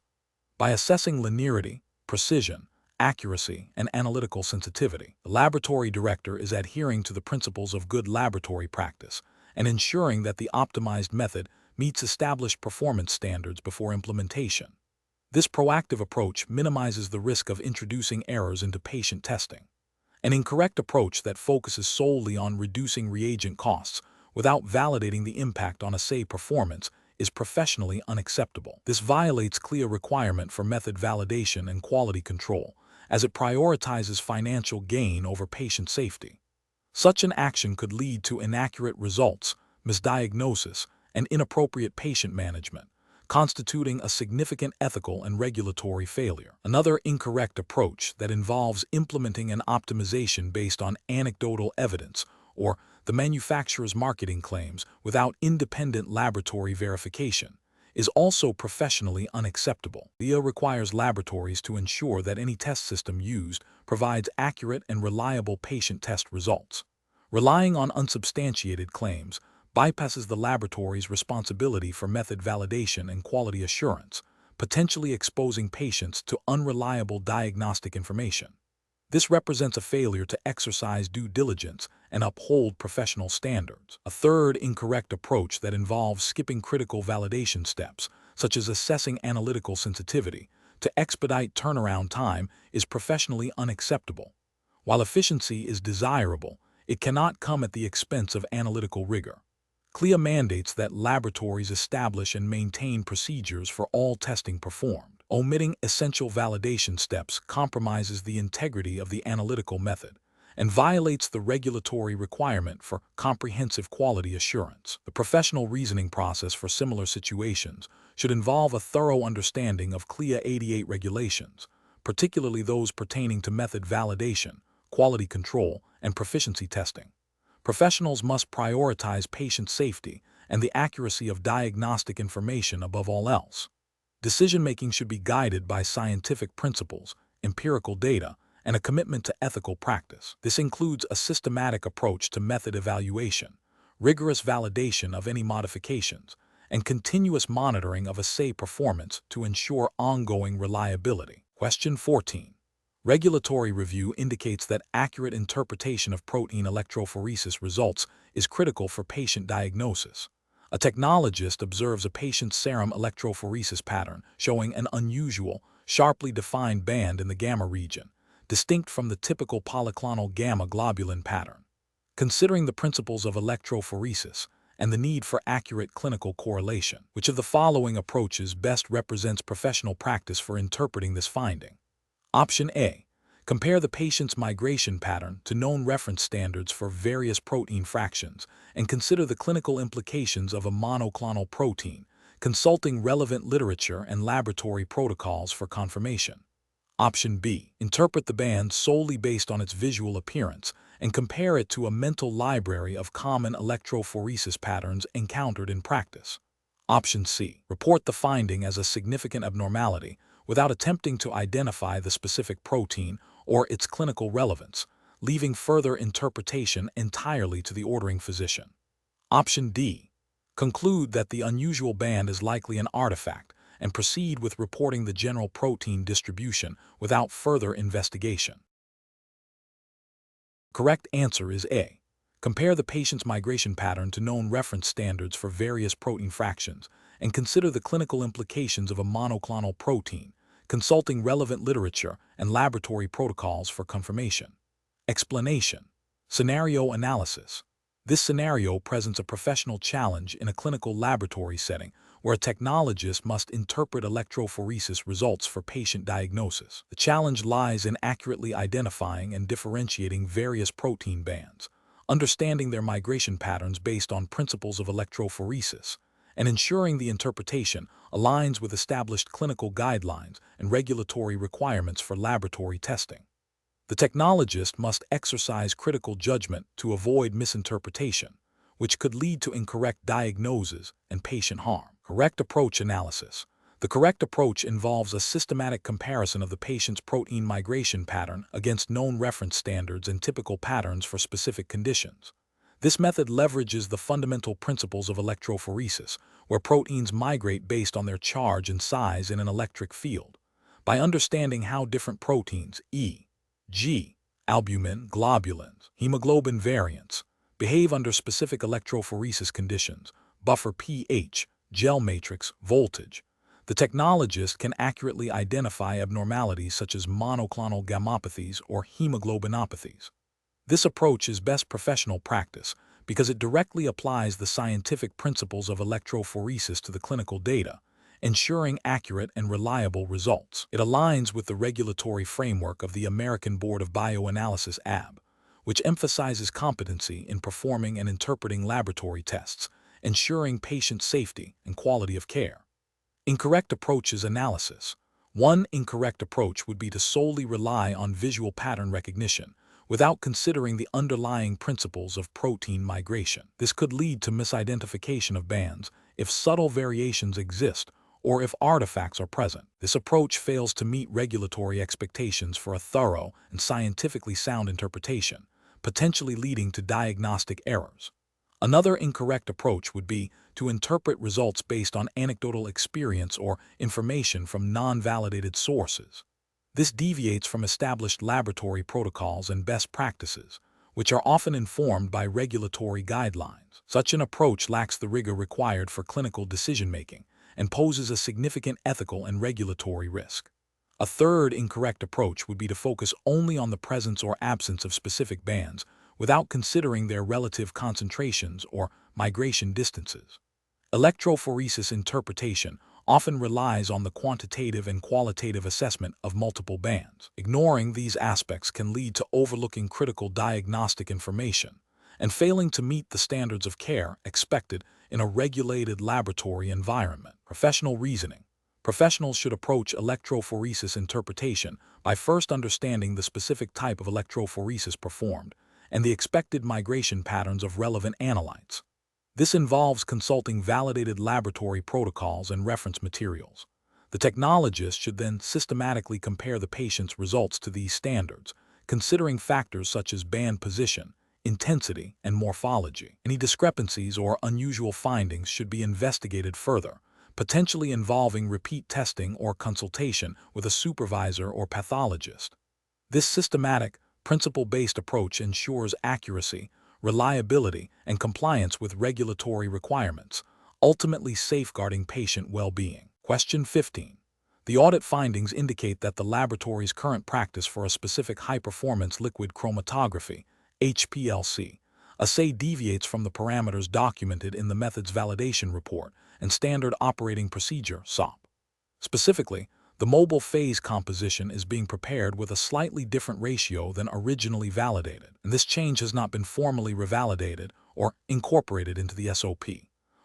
By assessing linearity, precision, accuracy, and analytical sensitivity, the laboratory director is adhering to the principles of good laboratory practice and ensuring that the optimized method meets established performance standards before implementation. This proactive approach minimizes the risk of introducing errors into patient testing. An incorrect approach that focuses solely on reducing reagent costs without validating the impact on assay performance is professionally unacceptable. This violates CLIA requirement for method validation and quality control, as it prioritizes financial gain over patient safety. Such an action could lead to inaccurate results, misdiagnosis, and inappropriate patient management, constituting a significant ethical and regulatory failure. Another incorrect approach that involves implementing an optimization based on anecdotal evidence or the manufacturer's marketing claims without independent laboratory verification is also professionally unacceptable. BIA requires laboratories to ensure that any test system used provides accurate and reliable patient test results. Relying on unsubstantiated claims bypasses the laboratory's responsibility for method validation and quality assurance, potentially exposing patients to unreliable diagnostic information. This represents a failure to exercise due diligence and uphold professional standards. A third incorrect approach that involves skipping critical validation steps, such as assessing analytical sensitivity, to expedite turnaround time is professionally unacceptable. While efficiency is desirable, it cannot come at the expense of analytical rigor. CLIA mandates that laboratories establish and maintain procedures for all testing performed. Omitting essential validation steps compromises the integrity of the analytical method and violates the regulatory requirement for comprehensive quality assurance. The professional reasoning process for similar situations should involve a thorough understanding of CLIA 88 regulations, particularly those pertaining to method validation, quality control, and proficiency testing. Professionals must prioritize patient safety and the accuracy of diagnostic information above all else. Decision-making should be guided by scientific principles, empirical data, and a commitment to ethical practice. This includes a systematic approach to method evaluation, rigorous validation of any modifications, and continuous monitoring of assay performance to ensure ongoing reliability. Question 14. Regulatory review indicates that accurate interpretation of protein electrophoresis results is critical for patient diagnosis. A technologist observes a patient's serum electrophoresis pattern showing an unusual, sharply defined band in the gamma region, distinct from the typical polyclonal gamma globulin pattern. Considering the principles of electrophoresis and the need for accurate clinical correlation, which of the following approaches best represents professional practice for interpreting this finding? Option A. Compare the patient's migration pattern to known reference standards for various protein fractions and consider the clinical implications of a monoclonal protein, consulting relevant literature and laboratory protocols for confirmation. Option B. Interpret the band solely based on its visual appearance and compare it to a mental library of common electrophoresis patterns encountered in practice. Option C. Report the finding as a significant abnormality without attempting to identify the specific protein or its clinical relevance, leaving further interpretation entirely to the ordering physician. Option D. Conclude that the unusual band is likely an artifact and proceed with reporting the general protein distribution without further investigation. Correct answer is A. Compare the patient's migration pattern to known reference standards for various protein fractions and consider the clinical implications of a monoclonal protein, consulting relevant literature and laboratory protocols for confirmation. Explanation. Scenario analysis. This scenario presents a professional challenge in a clinical laboratory setting where a technologist must interpret electrophoresis results for patient diagnosis. The challenge lies in accurately identifying and differentiating various protein bands, understanding their migration patterns based on principles of electrophoresis, and ensuring the interpretation aligns with established clinical guidelines and regulatory requirements for laboratory testing. The technologist must exercise critical judgment to avoid misinterpretation, which could lead to incorrect diagnoses and patient harm. Correct approach analysis. The correct approach involves a systematic comparison of the patient's protein migration pattern against known reference standards and typical patterns for specific conditions. This method leverages the fundamental principles of electrophoresis, where proteins migrate based on their charge and size in an electric field. By understanding how different proteins, e.g., albumin, globulins, hemoglobin variants, behave under specific electrophoresis conditions, buffer pH, gel matrix, voltage, the technologist can accurately identify abnormalities such as monoclonal gammopathies or hemoglobinopathies. This approach is best professional practice because it directly applies the scientific principles of electrophoresis to the clinical data, ensuring accurate and reliable results. It aligns with the regulatory framework of the American Board of Bioanalysis (ABB), which emphasizes competency in performing and interpreting laboratory tests, ensuring patient safety and quality of care. Incorrect approaches analysis. One incorrect approach would be to solely rely on visual pattern recognition without considering the underlying principles of protein migration. This could lead to misidentification of bands if subtle variations exist or if artifacts are present. This approach fails to meet regulatory expectations for a thorough and scientifically sound interpretation, potentially leading to diagnostic errors. Another incorrect approach would be to interpret results based on anecdotal experience or information from non-validated sources. This deviates from established laboratory protocols and best practices, which are often informed by regulatory guidelines. Such an approach lacks the rigor required for clinical decision-making and poses a significant ethical and regulatory risk. A third incorrect approach would be to focus only on the presence or absence of specific bands without considering their relative concentrations or migration distances. Electrophoresis interpretation often relies on the quantitative and qualitative assessment of multiple bands. Ignoring these aspects can lead to overlooking critical diagnostic information and failing to meet the standards of care expected in a regulated laboratory environment. Professional reasoning. Professionals should approach electrophoresis interpretation by first understanding the specific type of electrophoresis performed and the expected migration patterns of relevant analytes. This involves consulting validated laboratory protocols and reference materials. The technologist should then systematically compare the patient's results to these standards, considering factors such as band position, intensity, and morphology. Any discrepancies or unusual findings should be investigated further, potentially involving repeat testing or consultation with a supervisor or pathologist. This systematic, principle-based approach ensures accuracy, reliability, and compliance with regulatory requirements, ultimately safeguarding patient well-being. Question 15. The audit findings indicate that the laboratory's current practice for a specific high-performance liquid chromatography, HPLC, assay deviates from the parameters documented in the method's validation report and standard operating procedure, SOP. Specifically, the mobile phase composition is being prepared with a slightly different ratio than originally validated, and this change has not been formally revalidated or incorporated into the SOP.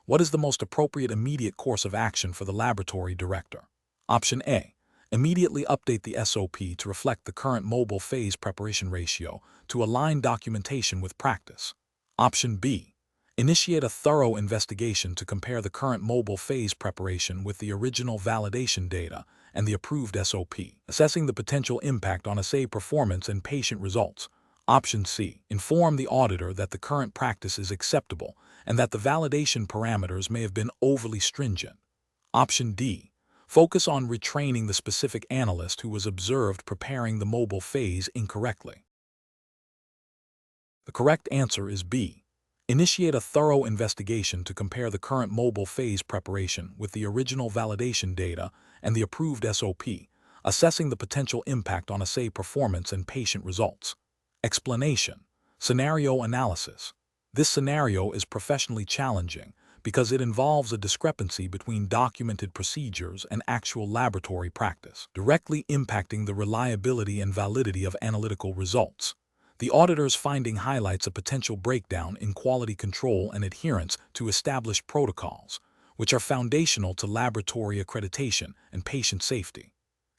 What is the most appropriate immediate course of action for the laboratory director? Option A. Immediately update the SOP to reflect the current mobile phase preparation ratio to align documentation with practice. Option B. Initiate a thorough investigation to compare the current mobile phase preparation with the original validation data and the approved SOP, assessing the potential impact on assay performance and patient results. Option C. Inform the auditor that the current practice is acceptable and that the validation parameters may have been overly stringent. Option D. Focus on retraining the specific analyst who was observed preparing the mobile phase incorrectly. The correct answer is B. Initiate a thorough investigation to compare the current mobile phase preparation with the original validation data and the approved SOP, assessing the potential impact on assay performance and patient results. Explanation. Scenario analysis. This scenario is professionally challenging because it involves a discrepancy between documented procedures and actual laboratory practice, directly impacting the reliability and validity of analytical results. The auditor's finding highlights a potential breakdown in quality control and adherence to established protocols, which are foundational to laboratory accreditation and patient safety.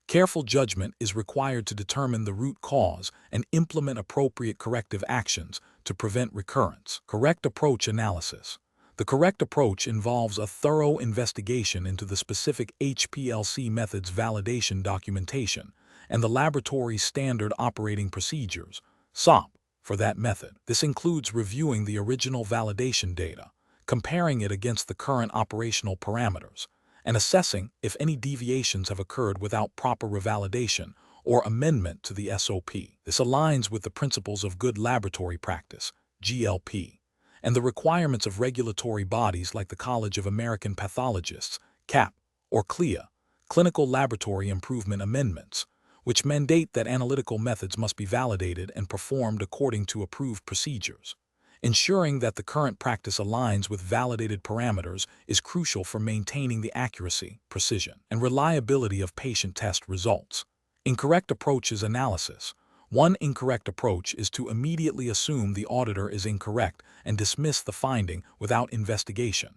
Careful judgment is required to determine the root cause and implement appropriate corrective actions to prevent recurrence. Correct approach analysis. The correct approach involves a thorough investigation into the specific HPLC method's validation documentation and the laboratory's standard operating procedures, SOP, for that method. This includes reviewing the original validation data, comparing it against the current operational parameters, and assessing if any deviations have occurred without proper revalidation or amendment to the SOP. This aligns with the principles of good laboratory practice, GLP, and the requirements of regulatory bodies like the College of American Pathologists, CAP, or CLIA, Clinical Laboratory Improvement Amendments, which mandate that analytical methods must be validated and performed according to approved procedures. Ensuring that the current practice aligns with validated parameters is crucial for maintaining the accuracy, precision, and reliability of patient test results. Incorrect approaches analysis. One incorrect approach is to immediately assume the auditor is incorrect and dismiss the finding without investigation.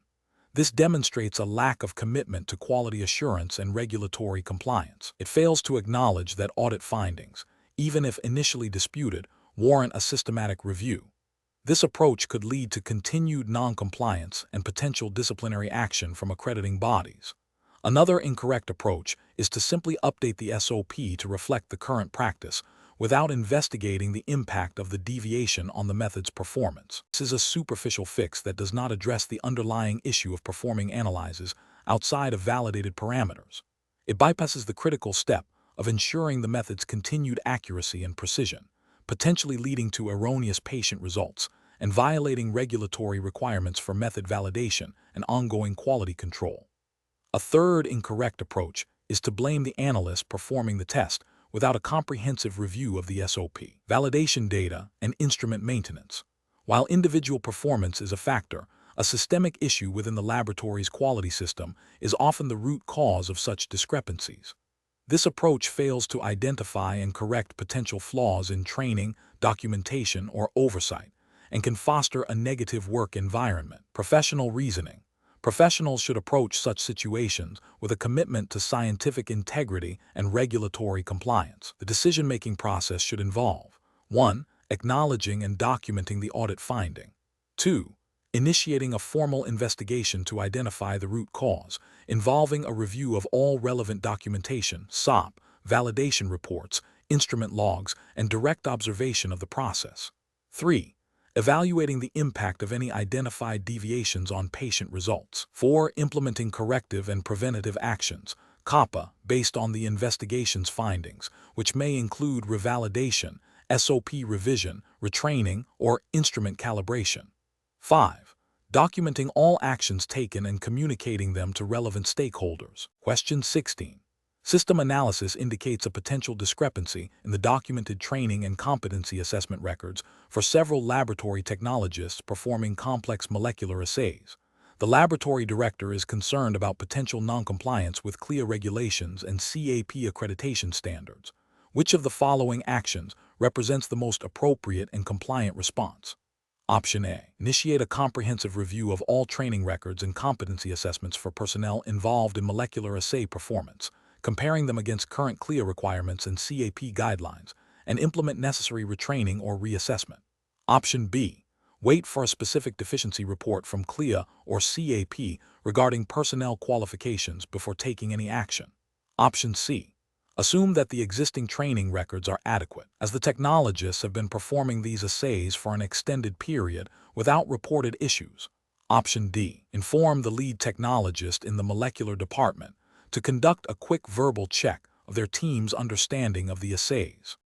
This demonstrates a lack of commitment to quality assurance and regulatory compliance. It fails to acknowledge that audit findings, even if initially disputed, warrant a systematic review. This approach could lead to continued non-compliance and potential disciplinary action from accrediting bodies. Another incorrect approach is to simply update the SOP to reflect the current practice without investigating the impact of the deviation on the method's performance. This is a superficial fix that does not address the underlying issue of performing analyses outside of validated parameters. It bypasses the critical step of ensuring the method's continued accuracy and precision, potentially leading to erroneous patient results and violating regulatory requirements for method validation and ongoing quality control. A third incorrect approach is to blame the analyst performing the test without a comprehensive review of the SOP, validation data, and instrument maintenance. While individual performance is a factor, a systemic issue within the laboratory's quality system is often the root cause of such discrepancies. This approach fails to identify and correct potential flaws in training, documentation, or oversight, and can foster a negative work environment. Professional reasoning. Professionals should approach such situations with a commitment to scientific integrity and regulatory compliance. The decision-making process should involve 1. Acknowledging and documenting the audit finding. 2. Initiating a formal investigation to identify the root cause, involving a review of all relevant documentation, SOP, validation reports, instrument logs, and direct observation of the process. 3. Evaluating the impact of any identified deviations on patient results. 4. Implementing corrective and preventative actions, COPPA, based on the investigation's findings, which may include revalidation, SOP revision, retraining, or instrument calibration. 5. Documenting all actions taken and communicating them to relevant stakeholders. Question 16. System analysis indicates a potential discrepancy in the documented training and competency assessment records for several laboratory technologists performing complex molecular assays. The laboratory director is concerned about potential noncompliance with CLIA regulations and CAP accreditation standards. Which of the following actions represents the most appropriate and compliant response? Option A. Initiate a comprehensive review of all training records and competency assessments for personnel involved in molecular assay performance, comparing them against current CLIA requirements and CAP guidelines, and implement necessary retraining or reassessment. Option B. Wait for a specific deficiency report from CLIA or CAP regarding personnel qualifications before taking any action. Option C. Assume that the existing training records are adequate, as the technologists have been performing these assays for an extended period without reported issues. Option D. Inform the lead technologist in the molecular department to conduct a quick verbal check of their team's understanding of the assays.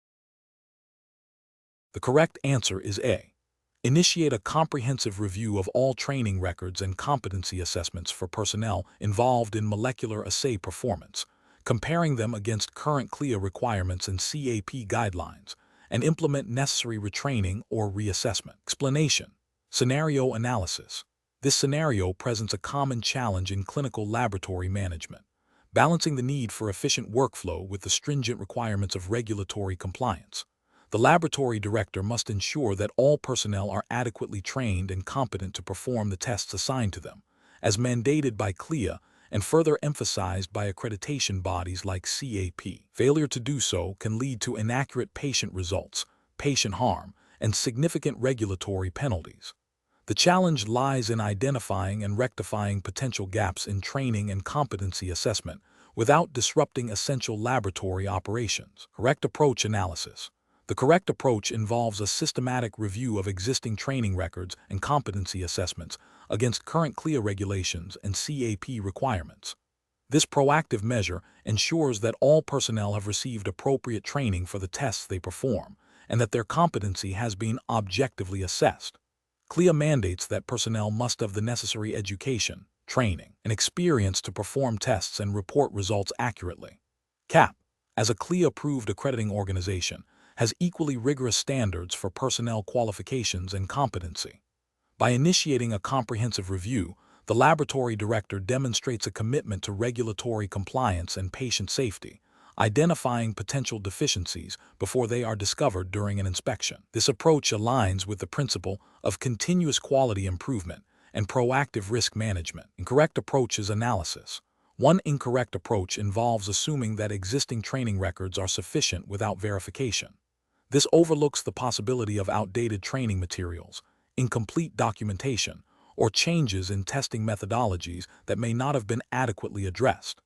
The correct answer is A. Initiate a comprehensive review of all training records and competency assessments for personnel involved in molecular assay performance, comparing them against current CLIA requirements and CAP guidelines, and implement necessary retraining or reassessment. Explanation. Scenario analysis. This scenario presents a common challenge in clinical laboratory management, balancing the need for efficient workflow with the stringent requirements of regulatory compliance. The laboratory director must ensure that all personnel are adequately trained and competent to perform the tests assigned to them, as mandated by CLIA and further emphasized by accreditation bodies like CAP. Failure to do so can lead to inaccurate patient results, patient harm, and significant regulatory penalties. The challenge lies in identifying and rectifying potential gaps in training and competency assessment without disrupting essential laboratory operations. Correct approach analysis. The correct approach involves a systematic review of existing training records and competency assessments against current CLIA regulations and CAP requirements. This proactive measure ensures that all personnel have received appropriate training for the tests they perform and that their competency has been objectively assessed. CLIA mandates that personnel must have the necessary education, training, and experience to perform tests and report results accurately. CAP, as a CLIA-approved accrediting organization, has equally rigorous standards for personnel qualifications and competency. By initiating a comprehensive review, the laboratory director demonstrates a commitment to regulatory compliance and patient safety, identifying potential deficiencies before they are discovered during an inspection. This approach aligns with the principle of continuous quality improvement and proactive risk management. Incorrect approaches analysis. One incorrect approach involves assuming that existing training records are sufficient without verification. This overlooks the possibility of outdated training materials, incomplete documentation, or changes in testing methodologies that may not have been adequately addressed.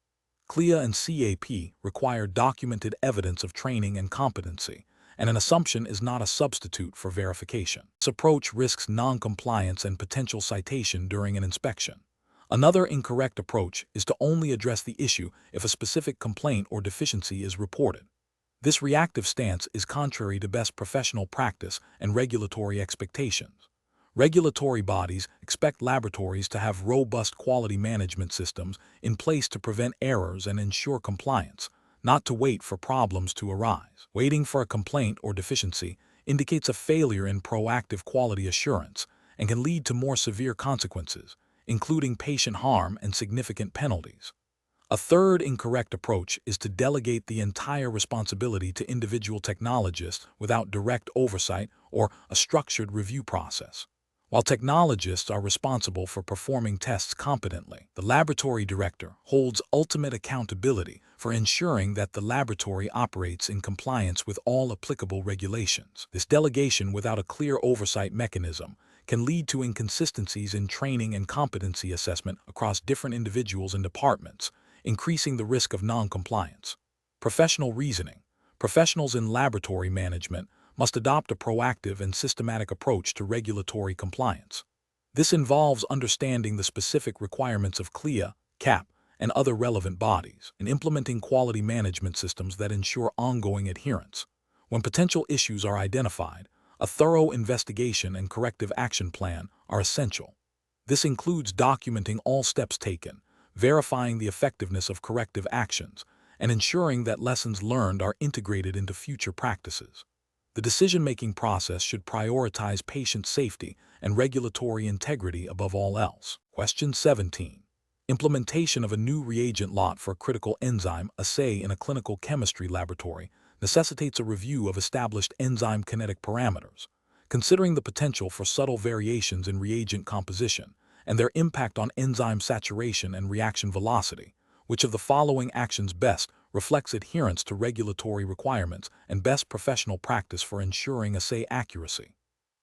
CLIA and CAP require documented evidence of training and competency, and an assumption is not a substitute for verification. This approach risks non-compliance and potential citation during an inspection. Another incorrect approach is to only address the issue if a specific complaint or deficiency is reported. This reactive stance is contrary to best professional practice and regulatory expectations. Regulatory bodies expect laboratories to have robust quality management systems in place to prevent errors and ensure compliance, not to wait for problems to arise. Waiting for a complaint or deficiency indicates a failure in proactive quality assurance and can lead to more severe consequences, including patient harm and significant penalties. A third incorrect approach is to delegate the entire responsibility to individual technologists without direct oversight or a structured review process. While technologists are responsible for performing tests competently, the laboratory director holds ultimate accountability for ensuring that the laboratory operates in compliance with all applicable regulations. This delegation without a clear oversight mechanism can lead to inconsistencies in training and competency assessment across different individuals and departments, increasing the risk of non-compliance. Professional reasoning. Professionals in laboratory management must adopt a proactive and systematic approach to regulatory compliance. This involves understanding the specific requirements of CLIA, CAP, and other relevant bodies, and implementing quality management systems that ensure ongoing adherence. When potential issues are identified, a thorough investigation and corrective action plan are essential. This includes documenting all steps taken, verifying the effectiveness of corrective actions, and ensuring that lessons learned are integrated into future practices. The decision-making process should prioritize patient safety and regulatory integrity above all else. Question 17. Implementation of a new reagent lot for a critical enzyme assay in a clinical chemistry laboratory necessitates a review of established enzyme kinetic parameters, considering the potential for subtle variations in reagent composition and their impact on enzyme saturation and reaction velocity. Which of the following actions best reflects adherence to regulatory requirements and best professional practice for ensuring assay accuracy?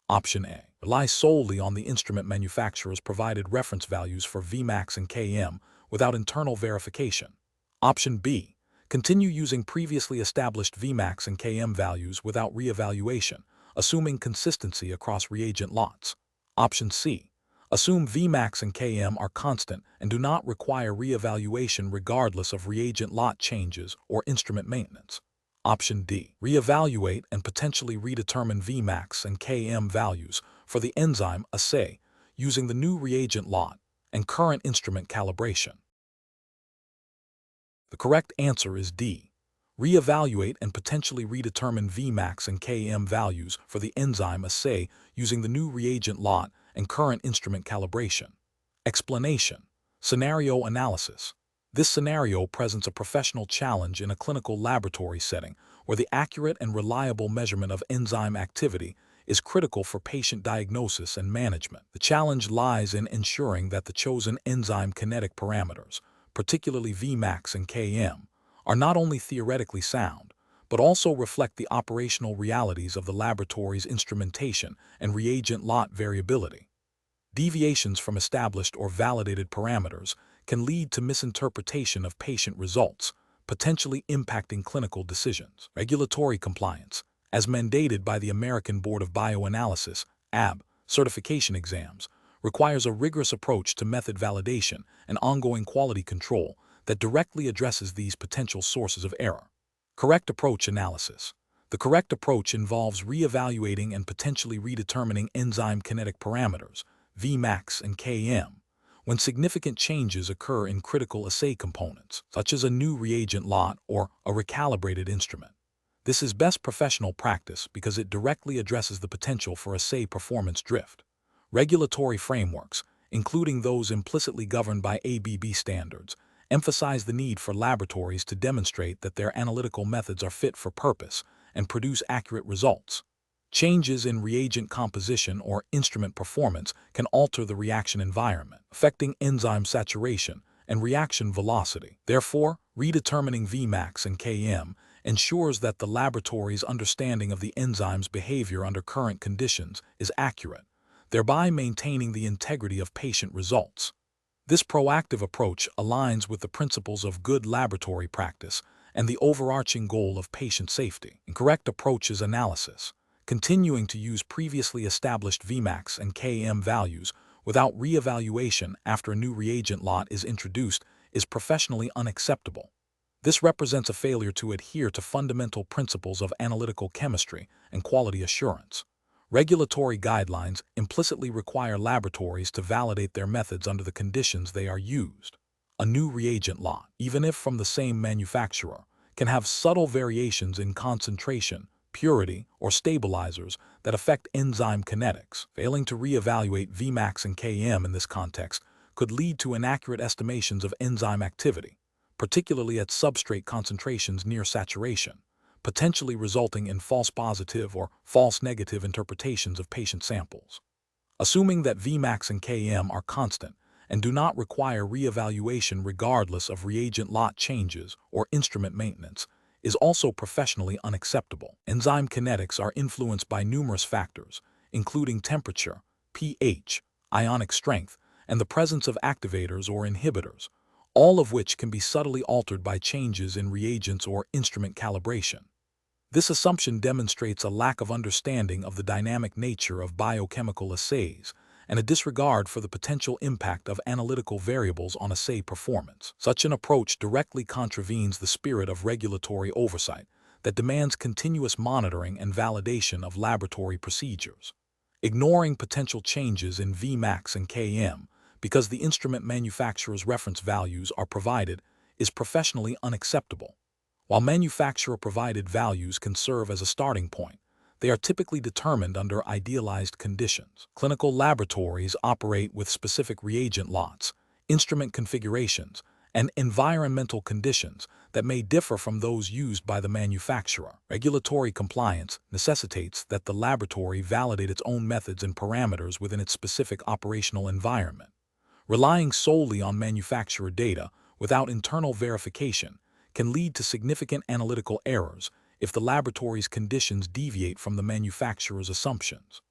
Option A. Rely solely on the instrument manufacturer's provided reference values for Vmax and Km without internal verification. Option B. Continue using previously established Vmax and Km values without reevaluation, assuming consistency across reagent lots. Option C. Assume Vmax and Km are constant and do not require reevaluation regardless of reagent lot changes or instrument maintenance. Option D. Reevaluate and potentially redetermine Vmax and Km values for the enzyme assay using the new reagent lot and current instrument calibration. The correct answer is D. Reevaluate and potentially redetermine Vmax and Km values for the enzyme assay using the new reagent lot and current instrument calibration. Explanation. Scenario analysis. This scenario presents a professional challenge in a clinical laboratory setting where the accurate and reliable measurement of enzyme activity is critical for patient diagnosis and management. The challenge lies in ensuring that the chosen enzyme kinetic parameters, particularly Vmax and Km, are not only theoretically sound, but also reflect the operational realities of the laboratory's instrumentation and reagent lot variability. Deviations from established or validated parameters can lead to misinterpretation of patient results, potentially impacting clinical decisions. Regulatory compliance, as mandated by the American Board of Bioanalysis (ABB) certification exams, requires a rigorous approach to method validation and ongoing quality control that directly addresses these potential sources of error. Correct approach analysis. The correct approach involves re-evaluating and potentially redetermining enzyme kinetic parameters, Vmax and Km, when significant changes occur in critical assay components, such as a new reagent lot or a recalibrated instrument. This is best professional practice because it directly addresses the potential for assay performance drift. Regulatory frameworks, including those implicitly governed by ABB standards, emphasize the need for laboratories to demonstrate that their analytical methods are fit for purpose and produce accurate results. Changes in reagent composition or instrument performance can alter the reaction environment, affecting enzyme saturation and reaction velocity. Therefore, redetermining Vmax and Km ensures that the laboratory's understanding of the enzyme's behavior under current conditions is accurate, thereby maintaining the integrity of patient results. This proactive approach aligns with the principles of good laboratory practice and the overarching goal of patient safety. Incorrect approach is analysis. Continuing to use previously established Vmax and Km values without re-evaluation after a new reagent lot is introduced is professionally unacceptable. This represents a failure to adhere to fundamental principles of analytical chemistry and quality assurance. Regulatory guidelines implicitly require laboratories to validate their methods under the conditions they are used. A new reagent lot, even if from the same manufacturer, can have subtle variations in concentration, purity, or stabilizers that affect enzyme kinetics. Failing to re-evaluate Vmax and Km in this context could lead to inaccurate estimations of enzyme activity, particularly at substrate concentrations near saturation, potentially resulting in false positive or false negative interpretations of patient samples. Assuming that Vmax and Km are constant and do not require re-evaluation regardless of reagent lot changes or instrument maintenance, is also professionally unacceptable. Enzyme kinetics are influenced by numerous factors, including temperature, pH, ionic strength, and the presence of activators or inhibitors, all of which can be subtly altered by changes in reagents or instrument calibration. This assumption demonstrates a lack of understanding of the dynamic nature of biochemical assays and a disregard for the potential impact of analytical variables on assay performance. Such an approach directly contravenes the spirit of regulatory oversight that demands continuous monitoring and validation of laboratory procedures. Ignoring potential changes in Vmax and Km because the instrument manufacturer's reference values are provided is professionally unacceptable. While manufacturer-provided values can serve as a starting point, they are typically determined under idealized conditions. Clinical laboratories operate with specific reagent lots, instrument configurations, and environmental conditions that may differ from those used by the manufacturer. Regulatory compliance necessitates that the laboratory validate its own methods and parameters within its specific operational environment. Relying solely on manufacturer data without internal verification can lead to significant analytical errors if the laboratory's conditions deviate from the manufacturer's assumptions.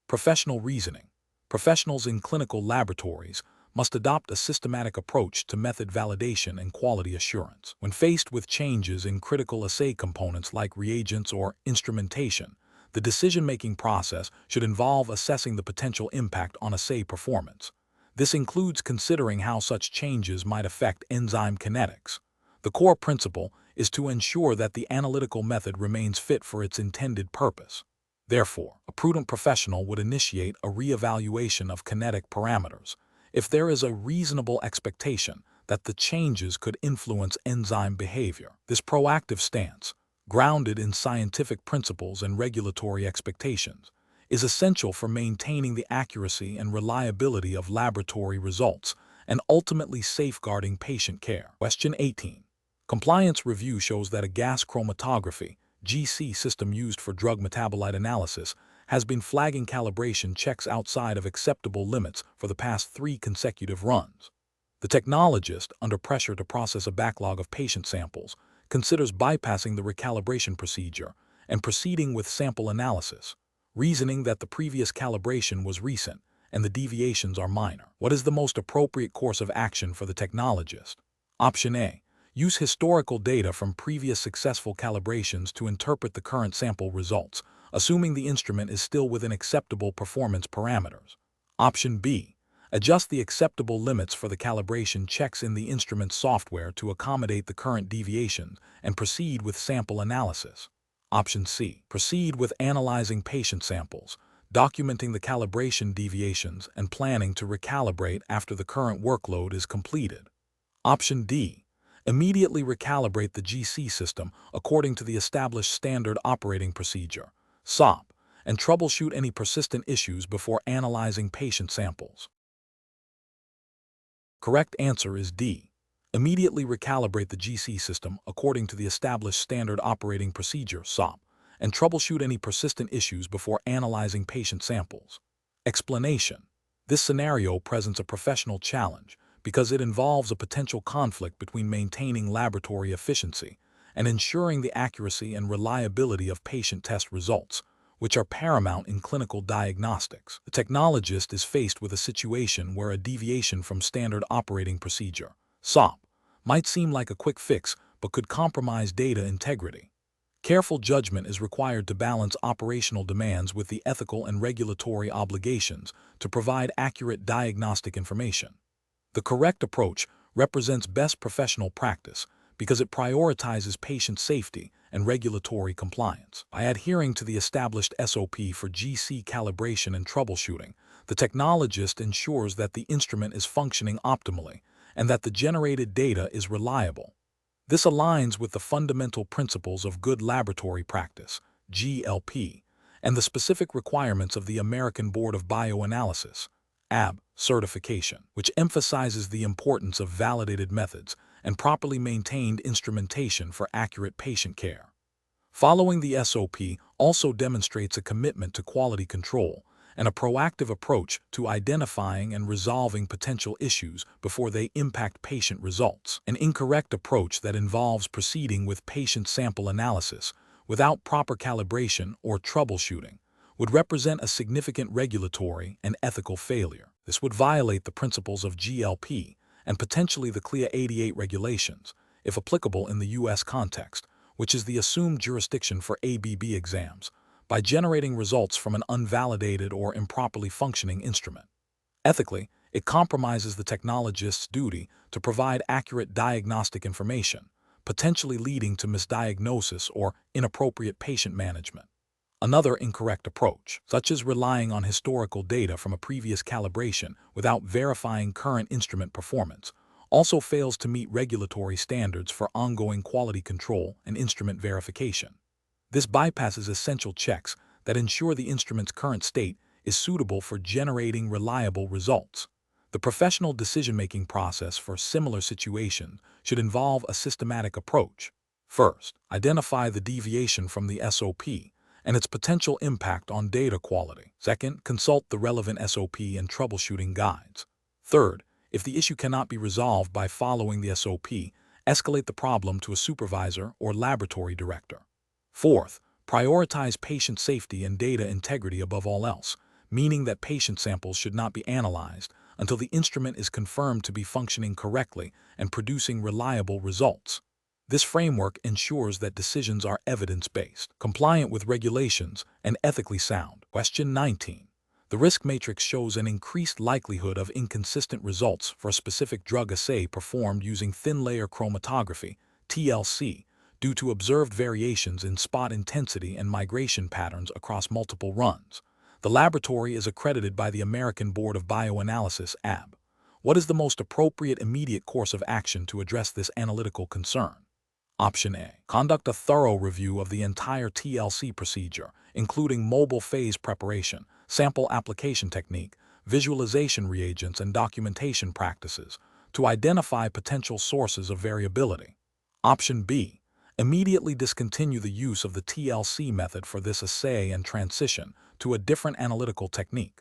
Professional reasoning. Professionals in clinical laboratories must adopt a systematic approach to method validation and quality assurance. When faced with changes in critical assay components like reagents or instrumentation, the decision-making process should involve assessing the potential impact on assay performance. This includes considering how such changes might affect enzyme kinetics. The core principle is to ensure that the analytical method remains fit for its intended purpose. Therefore, a prudent professional would initiate a re-evaluation of kinetic parameters if there is a reasonable expectation that the changes could influence enzyme behavior. This proactive stance, grounded in scientific principles and regulatory expectations, is essential for maintaining the accuracy and reliability of laboratory results and ultimately safeguarding patient care. Question 18. Compliance review shows that a gas chromatography (GC) system used for drug metabolite analysis has been flagging calibration checks outside of acceptable limits for the past 3 consecutive runs. The technologist, under pressure to process a backlog of patient samples, considers bypassing the recalibration procedure and proceeding with sample analysis, reasoning that the previous calibration was recent and the deviations are minor. What is the most appropriate course of action for the technologist? Option A. Use historical data from previous successful calibrations to interpret the current sample results, assuming the instrument is still within acceptable performance parameters. Option B. Adjust the acceptable limits for the calibration checks in the instrument's software to accommodate the current deviations and proceed with sample analysis. Option C. Proceed with analyzing patient samples, documenting the calibration deviations and planning to recalibrate after the current workload is completed. Option D. Immediately recalibrate the GC system according to the established standard operating procedure, SOP, and troubleshoot any persistent issues before analyzing patient samples. Correct answer is D. Immediately recalibrate the GC system according to the established standard operating procedure, SOP, and troubleshoot any persistent issues before analyzing patient samples. Explanation. This scenario presents a professional challenge because it involves a potential conflict between maintaining laboratory efficiency and ensuring the accuracy and reliability of patient test results, which are paramount in clinical diagnostics. The technologist is faced with a situation where a deviation from standard operating procedure, SOP, might seem like a quick fix but could compromise data integrity. Careful judgment is required to balance operational demands with the ethical and regulatory obligations to provide accurate diagnostic information. The correct approach represents best professional practice because it prioritizes patient safety and regulatory compliance. By adhering to the established SOP for GC calibration and troubleshooting, the technologist ensures that the instrument is functioning optimally and that the generated data is reliable. This aligns with the fundamental principles of good laboratory practice, GLP, and the specific requirements of the American Board of Bioanalysis, ABB, certification, which emphasizes the importance of validated methods and properly maintained instrumentation for accurate patient care. Following the SOP also demonstrates a commitment to quality control and a proactive approach to identifying and resolving potential issues before they impact patient results. An incorrect approach that involves proceeding with patient sample analysis without proper calibration or troubleshooting would represent a significant regulatory and ethical failure. This would violate the principles of GLP and potentially the CLIA 88 regulations, if applicable in the U.S. context, which is the assumed jurisdiction for ABB exams, by generating results from an unvalidated or improperly functioning instrument. Ethically, it compromises the technologist's duty to provide accurate diagnostic information, potentially leading to misdiagnosis or inappropriate patient management. Another incorrect approach, such as relying on historical data from a previous calibration without verifying current instrument performance, also fails to meet regulatory standards for ongoing quality control and instrument verification. This bypasses essential checks that ensure the instrument's current state is suitable for generating reliable results. The professional decision-making process for similar situations should involve a systematic approach. First, identify the deviation from the SOP and its potential impact on data quality. Second, consult the relevant SOP and troubleshooting guides. Third, if the issue cannot be resolved by following the SOP, escalate the problem to a supervisor or laboratory director. Fourth, prioritize patient safety and data integrity above all else, meaning that patient samples should not be analyzed until the instrument is confirmed to be functioning correctly and producing reliable results. This framework ensures that decisions are evidence-based, compliant with regulations, and ethically sound. Question 19. The risk matrix shows an increased likelihood of inconsistent results for a specific drug assay performed using thin-layer chromatography, TLC, due to observed variations in spot intensity and migration patterns across multiple runs. The laboratory is accredited by the American Board of Bioanalysis, ABB. What is the most appropriate immediate course of action to address this analytical concern? Option A. Conduct a thorough review of the entire TLC procedure, including mobile phase preparation, sample application technique, visualization reagents, and documentation practices to identify potential sources of variability. Option B. Immediately discontinue the use of the TLC method for this assay and transition to a different analytical technique.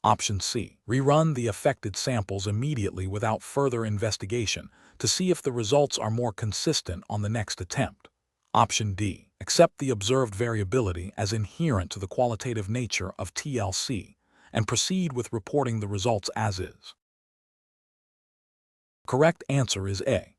Option C. Rerun the affected samples immediately without further investigation to see if the results are more consistent on the next attempt. Option D. Accept the observed variability as inherent to the qualitative nature of TLC and proceed with reporting the results as is. Correct answer is A.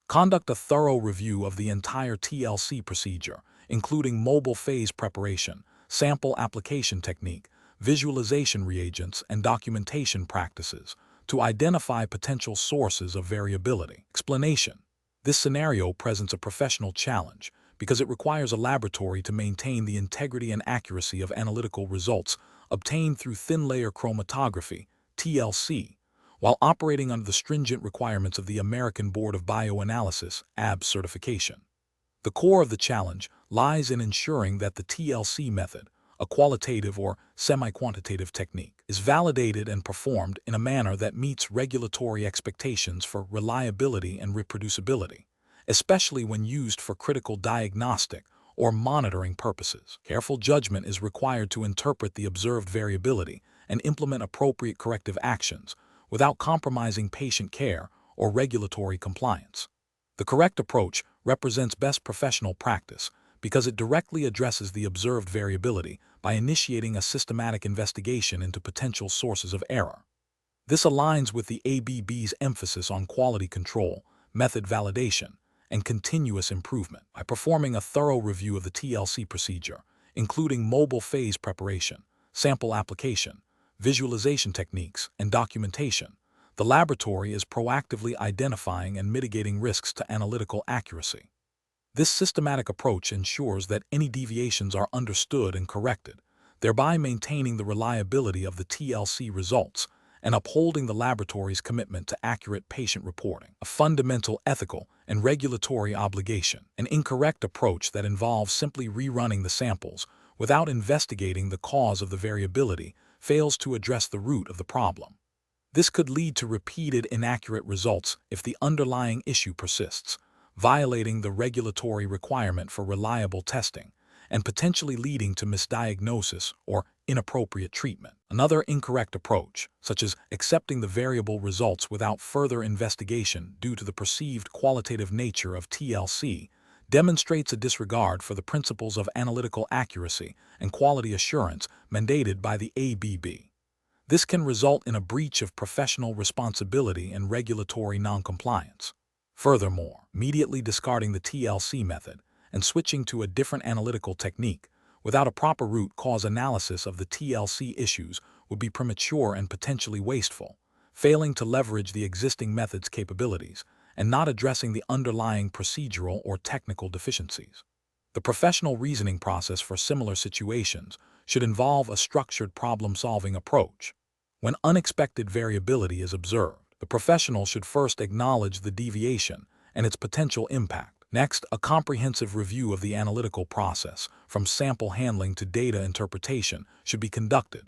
Conduct a thorough review of the entire TLC procedure, including mobile phase preparation, sample application technique, visualization reagents, and documentation practices to identify potential sources of variability. Explanation. This scenario presents a professional challenge because it requires a laboratory to maintain the integrity and accuracy of analytical results obtained through thin-layer chromatography, TLC, while operating under the stringent requirements of the American Board of Bioanalysis, ABB certification. The core of the challenge lies in ensuring that the TLC method, a qualitative or semi-quantitative technique, is validated and performed in a manner that meets regulatory expectations for reliability and reproducibility, especially when used for critical diagnostic or monitoring purposes. Careful judgment is required to interpret the observed variability and implement appropriate corrective actions without compromising patient care or regulatory compliance. The correct approach represents best professional practice because it directly addresses the observed variability by initiating a systematic investigation into potential sources of error. This aligns with the ABB's emphasis on quality control, method validation, and continuous improvement. By performing a thorough review of the TLC procedure, including mobile phase preparation, sample application, visualization techniques, and documentation, the laboratory is proactively identifying and mitigating risks to analytical accuracy. This systematic approach ensures that any deviations are understood and corrected, thereby maintaining the reliability of the TLC results and upholding the laboratory's commitment to accurate patient reporting. A fundamental ethical and regulatory obligation. An incorrect approach that involves simply rerunning the samples without investigating the cause of the variability fails to address the root of the problem. This could lead to repeated inaccurate results if the underlying issue persists, violating the regulatory requirement for reliable testing and potentially leading to misdiagnosis or inappropriate treatment. Another incorrect approach, such as accepting the variable results without further investigation due to the perceived qualitative nature of TLC, demonstrates a disregard for the principles of analytical accuracy and quality assurance mandated by the ABB. This can result in a breach of professional responsibility and regulatory noncompliance. Furthermore, immediately discarding the TLC method and switching to a different analytical technique without a proper root cause analysis of the TLC issues would be premature and potentially wasteful, failing to leverage the existing method's capabilities and not addressing the underlying procedural or technical deficiencies. The professional reasoning process for similar situations should involve a structured problem-solving approach. When unexpected variability is observed, the professional should first acknowledge the deviation and its potential impact. Next, a comprehensive review of the analytical process, from sample handling to data interpretation, should be conducted.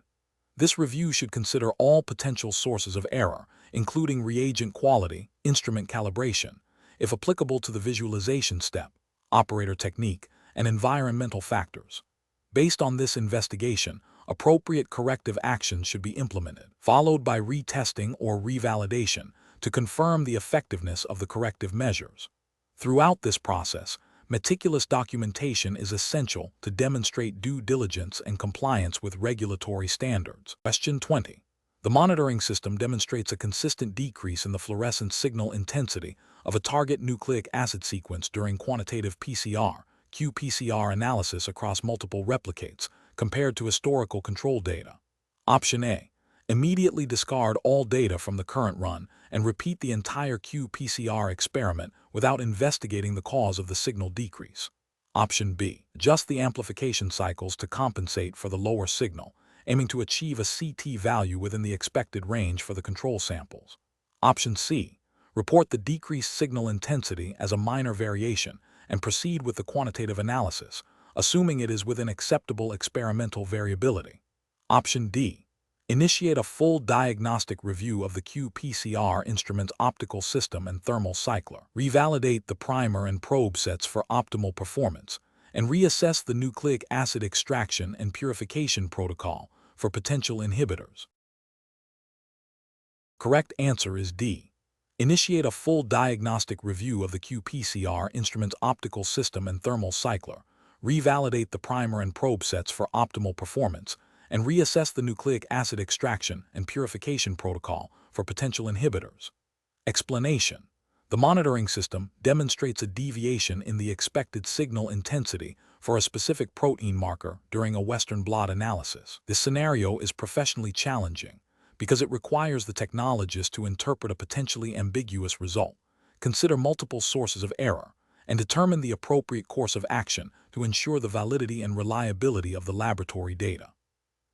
This review should consider all potential sources of error, including reagent quality, instrument calibration, if applicable to the visualization step, operator technique, and environmental factors. Based on this investigation, appropriate corrective actions should be implemented, followed by retesting or revalidation to confirm the effectiveness of the corrective measures. Throughout this process, meticulous documentation is essential to demonstrate due diligence and compliance with regulatory standards. Question 20. The monitoring system demonstrates a consistent decrease in the fluorescence signal intensity of a target nucleic acid sequence during quantitative PCR, qPCR analysis across multiple replicates, compared to historical control data. Option A. Immediately discard all data from the current run and repeat the entire qPCR experiment without investigating the cause of the signal decrease. Option B. Adjust the amplification cycles to compensate for the lower signal, aiming to achieve a CT value within the expected range for the control samples. Option C. Report the decreased signal intensity as a minor variation and proceed with the quantitative analysis, assuming it is within acceptable experimental variability. Option D. Initiate a full diagnostic review of the qPCR instrument's optical system and thermal cycler. Revalidate the primer and probe sets for optimal performance, and reassess the nucleic acid extraction and purification protocol for potential inhibitors. Correct answer is D. Initiate a full diagnostic review of the qPCR instrument's optical system and thermal cycler. Revalidate the primer and probe sets for optimal performance, and reassess the nucleic acid extraction and purification protocol for potential inhibitors. Explanation: the monitoring system demonstrates a deviation in the expected signal intensity for a specific protein marker during a Western blot analysis. This scenario is professionally challenging because it requires the technologist to interpret a potentially ambiguous result, consider multiple sources of error, and determine the appropriate course of action to ensure the validity and reliability of the laboratory data.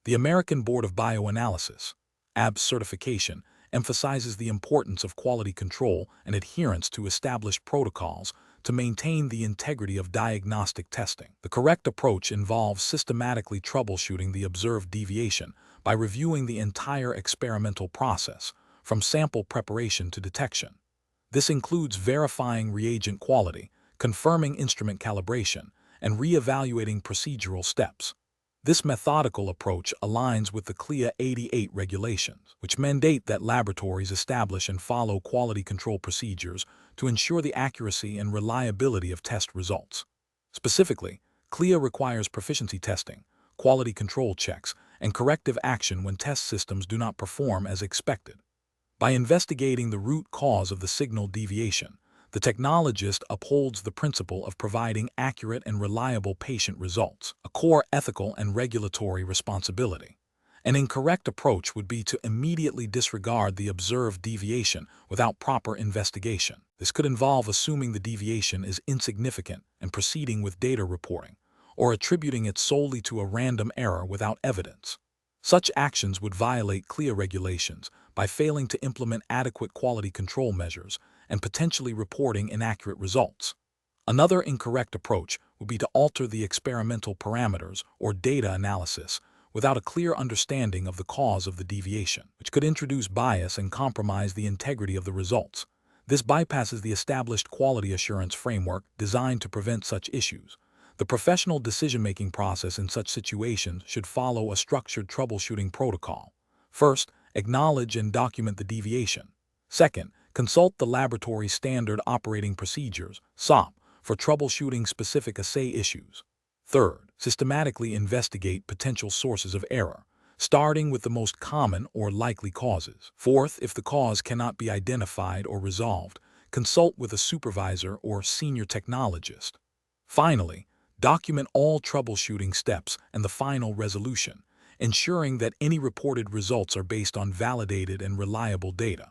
The American Board of Bioanalysis, ABB certification, emphasizes the importance of quality control and adherence to established protocols to maintain the integrity of diagnostic testing. The correct approach involves systematically troubleshooting the observed deviation by reviewing the entire experimental process, from sample preparation to detection. This includes verifying reagent quality, confirming instrument calibration, and re-evaluating procedural steps. This methodical approach aligns with the CLIA 88 regulations, which mandate that laboratories establish and follow quality control procedures to ensure the accuracy and reliability of test results. Specifically, CLIA requires proficiency testing, quality control checks, and corrective action when test systems do not perform as expected. By investigating the root cause of the signal deviation, the technologist upholds the principle of providing accurate and reliable patient results, a core ethical and regulatory responsibility. An incorrect approach would be to immediately disregard the observed deviation without proper investigation. This could involve assuming the deviation is insignificant and proceeding with data reporting, or attributing it solely to a random error without evidence. Such actions would violate CLIA regulations by failing to implement adequate quality control measures and potentially reporting inaccurate results. Another incorrect approach would be to alter the experimental parameters or data analysis without a clear understanding of the cause of the deviation, which could introduce bias and compromise the integrity of the results. This bypasses the established quality assurance framework designed to prevent such issues. The professional decision-making process in such situations should follow a structured troubleshooting protocol. First, acknowledge and document the deviation. Second, consult the Laboratory Standard Operating Procedures (SOP) for troubleshooting specific assay issues. Third, systematically investigate potential sources of error, starting with the most common or likely causes. Fourth, if the cause cannot be identified or resolved, consult with a supervisor or senior technologist. Finally, document all troubleshooting steps and the final resolution, ensuring that any reported results are based on validated and reliable data.